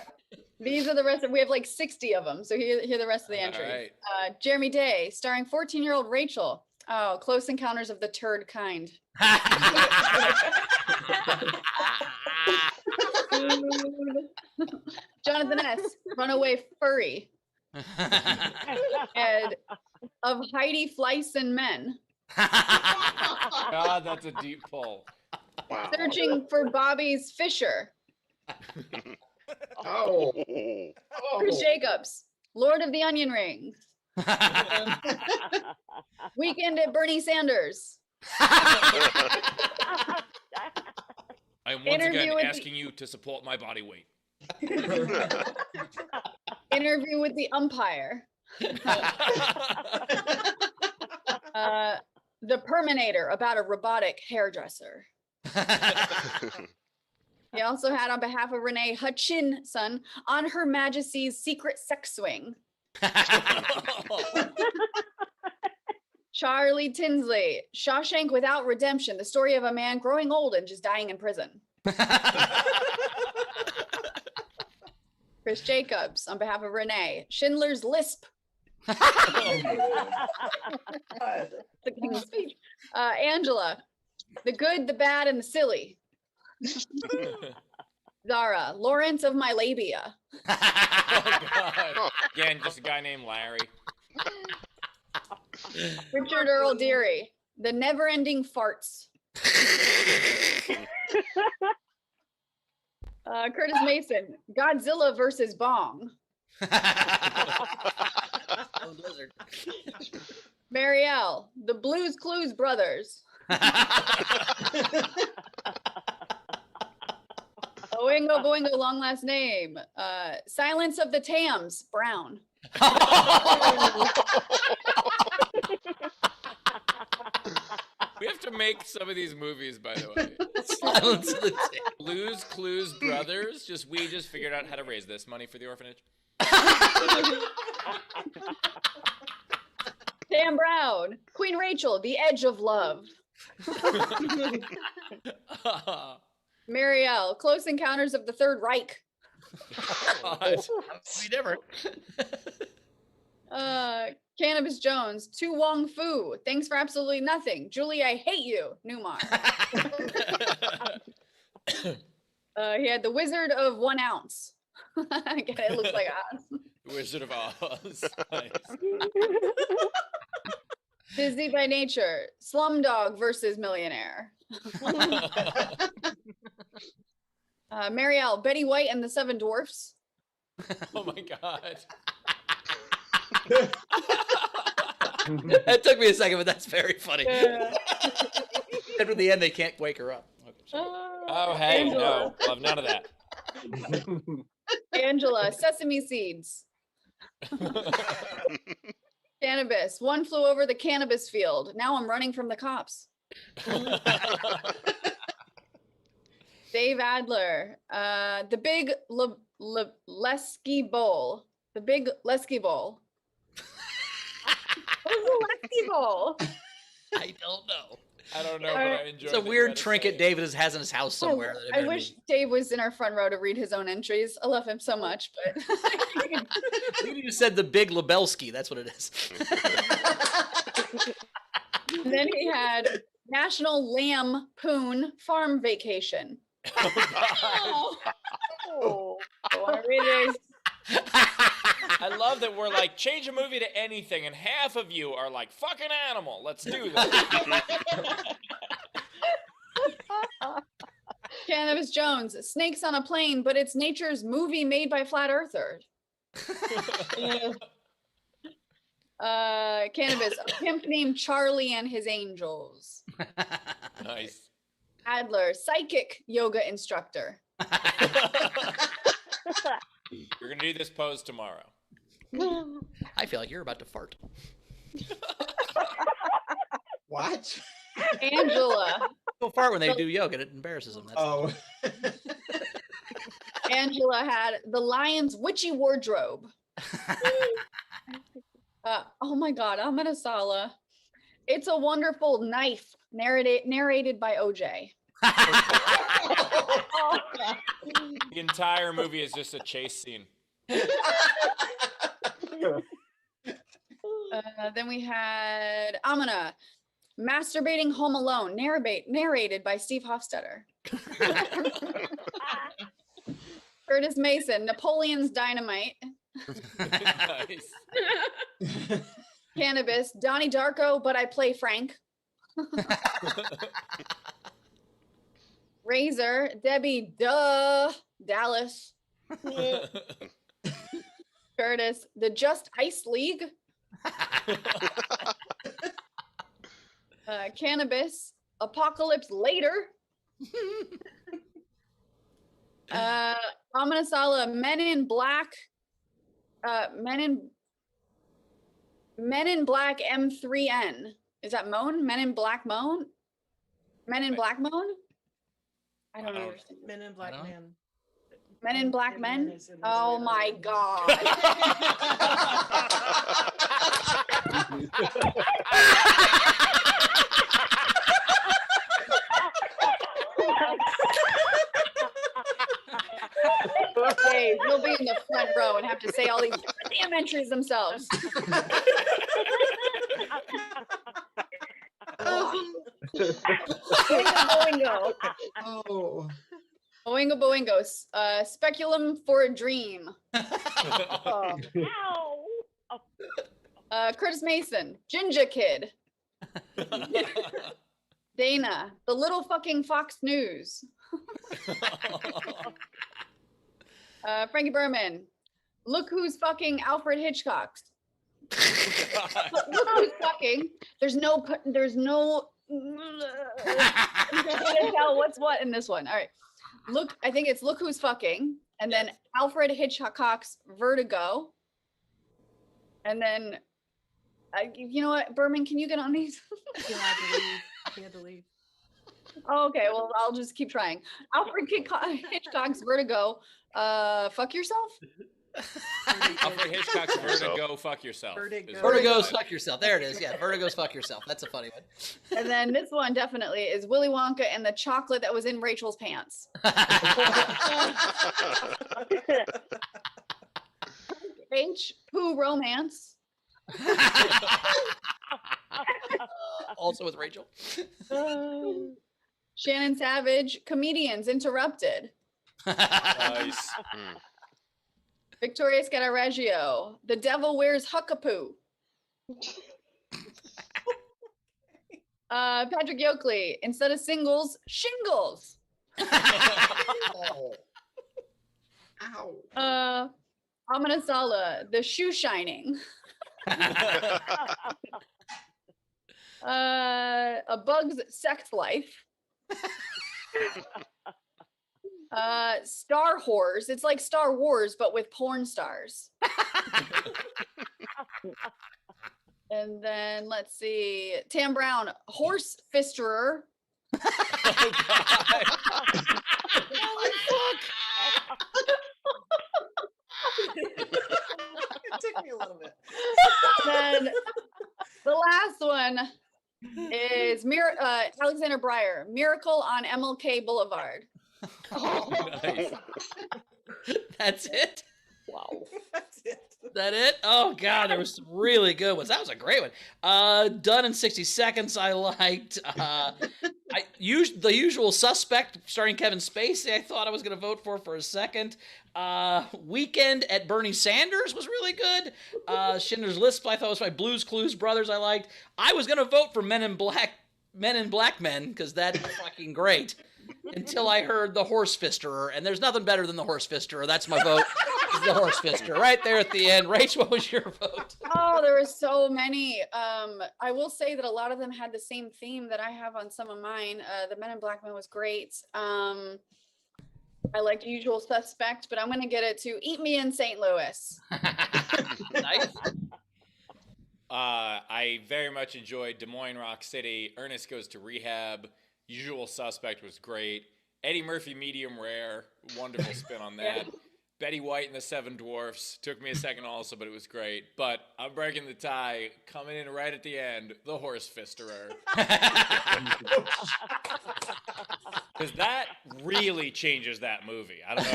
These are the rest of. We have like 60 of them, so here are the rest of the entries. right. Jeremy Day, starring 14-year-old Rachel. Oh, Close Encounters of the Turd Kind. Jonathan S. Runaway Furry. And of Heidi Fleiss Men. God, that's a deep pull. Searching for Bobby's Fisher. Oh. Chris Jacobs, Lord of the Onion Rings. Weekend at Bernie Sanders. I am once Interview again with asking you to support my body weight. Interview with the Umpire. The Perminator, about a robotic hairdresser. He also had, on behalf of Renee Hutchinson, On Her Majesty's Secret Sex Swing. Charlie Tinsley, Shawshank Without Redemption, the story of a man growing old and just dying in prison. Chris Jacobs, on behalf of Renee, Schindler's Lisp. The King's Speech. Angela, The Good, the Bad, and the Silly. Zara, Lawrence of My Labia. Oh god. Again, just a guy named Larry. Richard Earl Deary, The Never-Ending Farts. Curtis Mason, Godzilla versus Bong. Marielle, The Blues Clues Brothers. Oingo Boingo, long last name. Silence of the Tams, Brown. We have to make some of these movies, by the way. Silence of the Blues Clues Brothers. We just figured out how to raise this money for the orphanage. Tam Brown, Queen Rachel, The Edge of Love. Marielle, Close Encounters of the Third Reich. We never. Cannabis Jones, To Wong Fu, Thanks for Absolutely Nothing. Julie, I Hate You, Newmar. He had The Wizard of 1 Ounce. Again, it looks like Oz. Wizard of Oz. Nice. Disney by Nature, Slumdog versus Millionaire. Marielle, Betty White and the Seven Dwarfs. Oh my god. That took me a second, but that's very funny. Yeah. And at the end, they can't wake her up. Oh, hey, Angela. no. Love none of that. Angela, Sesame Seeds. Cannabis, One Flew Over the Cannabis Field. Now I'm running from the cops. Dave Adler, The Big Lesky Bowl. The Big Lesky Bowl. What is the Lesky Bowl? I don't know. I don't know, but I enjoy It's a weird trinket David has in his house somewhere. that I never wish Dave was in our front row to read his own entries. I love him so much, but Maybe you said the Big Lebelski. That's what it is. then he had National Lampoon Farm Vacation. Oh, Oh, I want to read this. I love that we're like, change a movie to anything, and half of you are like, fucking animal. Let's do this. Cannabis Jones, Snakes on a Plane, but it's nature's movie made by flat earthers. Cannabis, A Pimp Named Charlie and His Angels. Nice. Adler, psychic yoga instructor. You're gonna do this pose tomorrow. I feel like you're about to fart. What? Angela. People fart when they do yoga. It embarrasses them. That's Angela had the lion's witchy wardrobe. Oh my God, Amenasala. It's a Wonderful Knife, narrated by OJ. The entire movie is just a chase scene. Then we had Amina, Masturbating Home Alone, narrated by Steve Hofstetter. Curtis Mason, Napoleon's Dynamite. Nice. Cannabis, Donnie Darko, but I play Frank. Razor, Debbie, Dallas. Curtis, the Just Ice League. Cannabis, Apocalypse Later. Amenasala, Men in Black. Men in Black M3N. Is that Moan? Men in Black Moan? Men in Black Moan? I don't understand. Men in Black Man. Men in Black Men? Oh my God. Okay, you'll be in the front row and have to say all these damn entries themselves. Boingo. Oh. Boingo Boingos. Speculum for a Dream. Curtis Mason. Ginger Kid. Dana. The Little Fucking Fox News. Frankie Berman. Look Who's Fucking Alfred Hitchcock. Look who's fucking. There's no. I can't tell what's what in this one. All right. Look, I think it's Look Who's Fucking, and then Alfred Hitchcock's Vertigo, and then, you know what, Berman, can you get on these? He had to leave. Oh, okay, well, I'll just keep trying. Alfred Hitchcock's Vertigo. Fuck yourself. Alfred Hitchcock's Vertigo, fuck yourself. Vertigo's fuck yourself. There it is. Yeah, Vertigo's fuck yourself. That's a funny one. And then this one definitely is Willy Wonka and the chocolate that was in Rachel's pants. H. Pooh Romance. Also with Rachel. Shannon Savage, Comedians Interrupted. Nice. Victoria Scaraggio, The Devil Wears Huckapoo. Patrick Yoakley, instead of singles, shingles. Oh. Ow. Amenasala, The Shoe Shining. A Bug's Sex Life. Star Whores. It's like Star Wars, but with porn stars. And then let's see, Tam Brown, Horse Fisterer. Oh, God. It took me a little bit. Then the last one is Alexander Breyer, Miracle on MLK Boulevard. Oh, nice. That's it? Wow. That's it. That it? Oh God, there was some really good ones. That was a great one. Done in 60 Seconds. I liked. The Usual Suspect, starring Kevin Spacey. I thought I was going to vote for a second. Weekend at Bernie Sanders was really good. Schindler's List, I thought was my Blues Clues Brothers. I liked. I was going to vote for Men in Black Men because that's fucking great. Until I heard the Horse Fisterer, and there's nothing better than the Horse Fisterer. That's my vote. He's the horse fister right there at the end. Rach, what was your vote? Oh, there were so many. I will say that a lot of them had the same theme that I have on some of mine. The Men in Black Man was great. I liked Usual Suspect, but I'm gonna get it to Eat Me in St. Louis. Nice. I very much enjoyed Des Moines Rock City. Ernest Goes to Rehab. Usual Suspect was great. Eddie Murphy Medium Rare. Wonderful spin on that. Betty White and the Seven Dwarfs. Took me a second also, but it was great. But I'm breaking the tie. Coming in right at the end, the Horse Fisterer. Because that really changes that movie. I don't know.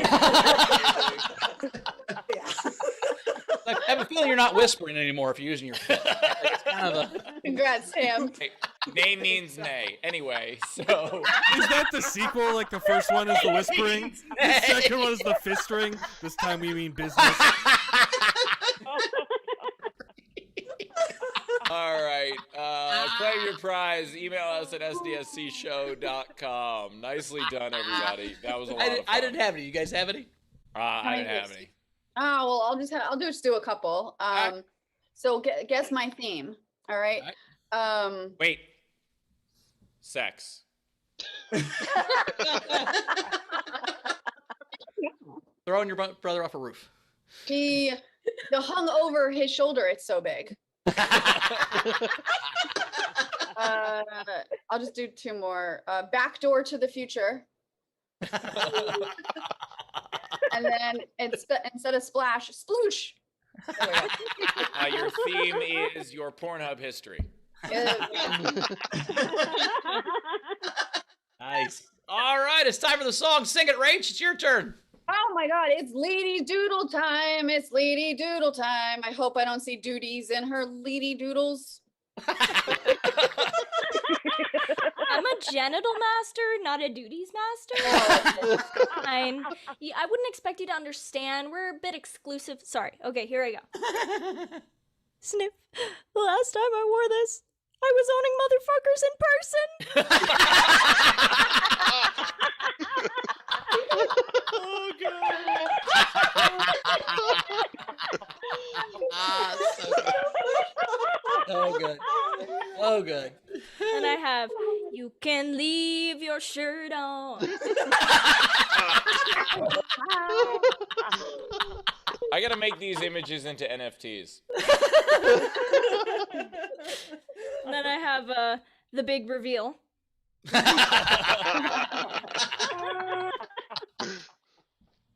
I have a feeling you're not whispering anymore if you're using your foot. It's kind of a... Congrats, Sam. Nay means nay. Anyway, so Is that the sequel? Like the first one is the whispering, the second one is the fistering. This time we mean business. all right. Claim your prize. Email us at sdscshow.com. Nicely done, everybody. That was a lot of fun. I didn't have any. You guys have any? I didn't have any. Oh, well, I'll just do a couple. So guess my theme. All right. Wait. Sex. Throwing your brother off a roof. The hung over his shoulder, it's so big. I'll just do two more. Back Door to the Future. And then instead of splash, sploosh. Your theme is your Pornhub history. Nice. All right, it's time for the song. Sing it, Rach. It's your turn. Oh my God, it's Lady Doodle time. It's Lady Doodle time. I hope I don't see duties in her Lady Doodles. I'm a genital master, not a duties master. Fine. Yeah, I wouldn't expect you to understand. We're a bit exclusive. Sorry. Okay, here I go. Sniff. The last time I wore this, I was owning motherfuckers in person. Oh, God. So good. Oh, good. And I have, you can leave your shirt on. I gotta make these images into NFTs. And then I have the big reveal.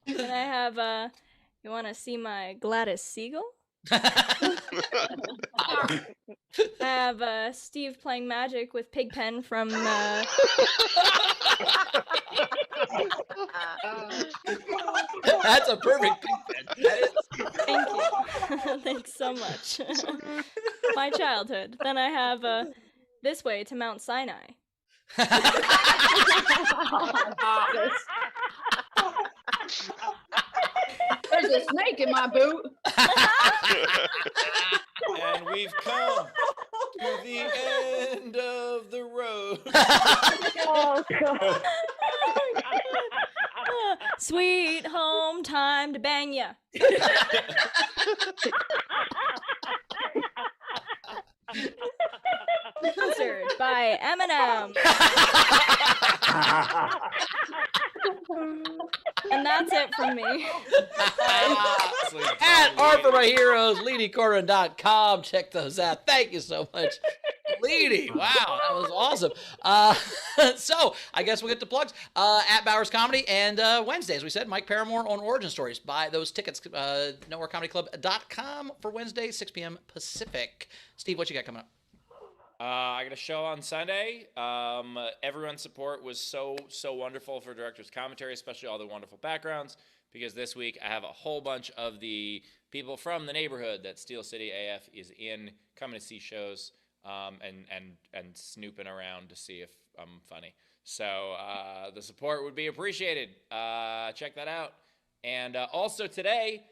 And I have, you want to see my Gladys Seagull? I have Steve playing magic with Pigpen from That's a perfect Pigpen. Thank you. Thanks so much. My childhood. Then I have This Way to Mount Sinai. There's a snake in my boot. And we've come to the end of the road. Oh, God. Sweet home time to bang ya. Sponsored by Eminem. And that's it from me. At Art for My Heroes, LeeDeeCorin.com. Check those out. Thank you so much, Leedy. Wow, that was awesome. So I guess we'll get to plugs. At Bowers Comedy and Wednesday, as we said, Mike Paramore on Origin Stories. Buy those tickets. NowhereComedyClub.com for Wednesday, 6 p.m. Pacific. Steve, what you got coming up? I got a show on Sunday. Everyone's support was so wonderful for director's commentary, especially all the wonderful backgrounds, because this week I have a whole bunch of the people from the neighborhood that Steel City AF is in coming to see shows and snooping around to see if I'm funny. So the support would be appreciated. Check that out. And also today,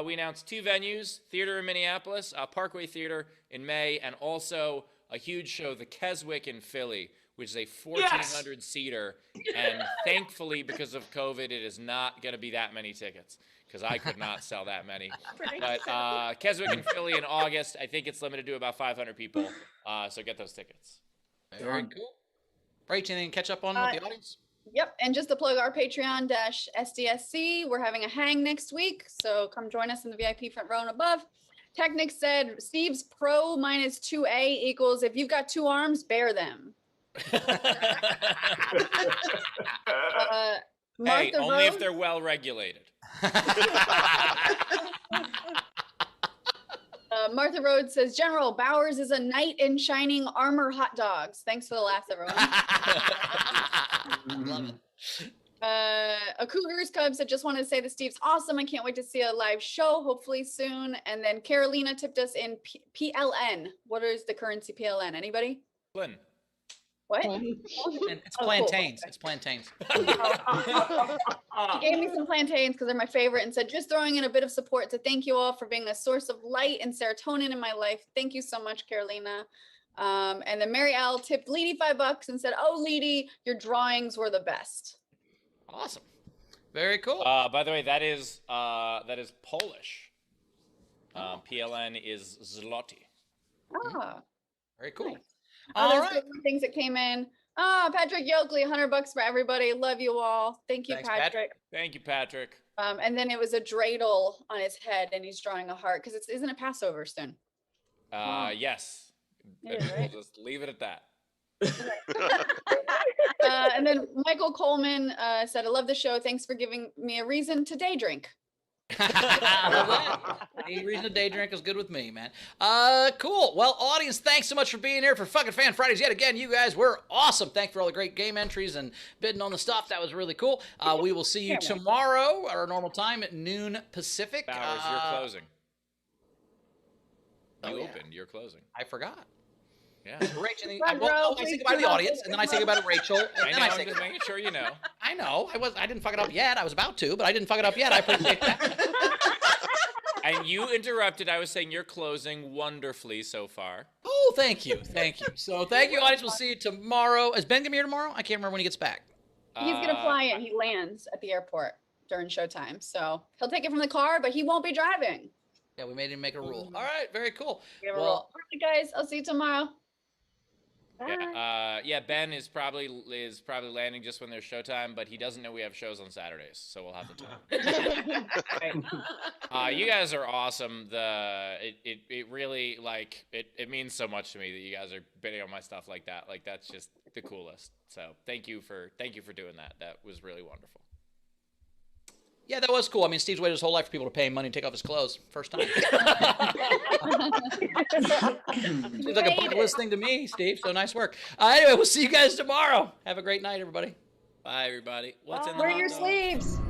we announced 2 venues, theater in Minneapolis, Parkway Theater in May, and also a huge show, the Keswick in Philly, which is a 1,400-seater. And thankfully, because of COVID, it is not going to be that many tickets. because I could not sell that many. But Keswick and Philly in August. I think it's limited to about 500 people. So get those tickets. Very cool. Rach, anything to catch up on with the audience? Yep, and just to plug our Patreon-SDSC, we're having a hang next week, so come join us in the VIP front row and above. Technic said Steve's pro minus 2A equals if you've got 2 arms, bear them. Hey, Martha only if Rose- they're well regulated. Martha Rhodes says, General, Bowers is a knight in shining armor hot dogs. Thanks for the laughs, everyone. Love it. A Cougars Cubs that just wanted to say that Steve's awesome. I can't wait to see a live show, hopefully soon. And then Carolina tipped us in PLN. What is the currency PLN? Anybody? Flynn. What? It's Oh, plantains. cool. It's plantains. He gave me some plantains because they're my favorite and said, just throwing in a bit of support to thank you all for being a source of light and serotonin in my life. Thank you so much, Carolina. And then Mary L tipped Leedy $5 and said, oh, Leedy, your drawings were the best. Awesome. Very cool. By the way, that is Polish. PLN is zloty. Ah. Very cool. Nice. All Other right. things that came in. Patrick Yoakley, $100 for everybody. Love you all. Thank you, Thanks, Patrick. Thank you, Patrick. And then it was a dreidel on his head, and he's drawing a heart because isn't it Passover soon? Yes. It is, right? We'll just leave it at that. And then Michael Coleman said, I love the show. Thanks for giving me a reason to day drink. I love that. Any reason to day drink is good with me, man. Cool. Well, audience, thanks so much for being here for fucking Fan Fridays yet again. You guys were awesome. Thanks for all the great game entries and bidding on the stuff. That was really cool. We will see you tomorrow at our normal time at noon Pacific. Bowers, you're closing. You Oh, yeah. opened. You're closing. I forgot. Yeah. Rachel, I say goodbye to the audience, and then I say goodbye to Rachel, and I then know, I I'm say just making sure you know. I know. I didn't fuck it up yet. I was about to, but I didn't fuck it up yet. I appreciate that. And you interrupted. I was saying you're closing wonderfully so far. Oh, thank you. Thank you. So thank you, audience. We'll see you tomorrow. Is Ben going to be here tomorrow? I can't remember when he gets back. He's going to fly in. He lands at the airport during showtime. So he'll take it from the car, but he won't be driving. Yeah, we made him make a rule. All right, very cool. We have a rule. All right, guys. I'll see you tomorrow. Yeah, Ben is probably landing just when there's showtime, but he doesn't know we have shows on Saturdays, so we'll have to talk. You guys are awesome. It really it means so much to me that you guys are bidding on my stuff like that. Like that's just the coolest. So thank you for doing that. That was really wonderful. Yeah, that was cool. I mean, Steve's waited his whole life for people to pay him money to take off his clothes. First time. Seems like a bucket list thing to me, Steve. So nice work. Anyway, we'll see you guys tomorrow. Have a great night, everybody. Bye, everybody. What's in the Wear hot your dog? sleeves.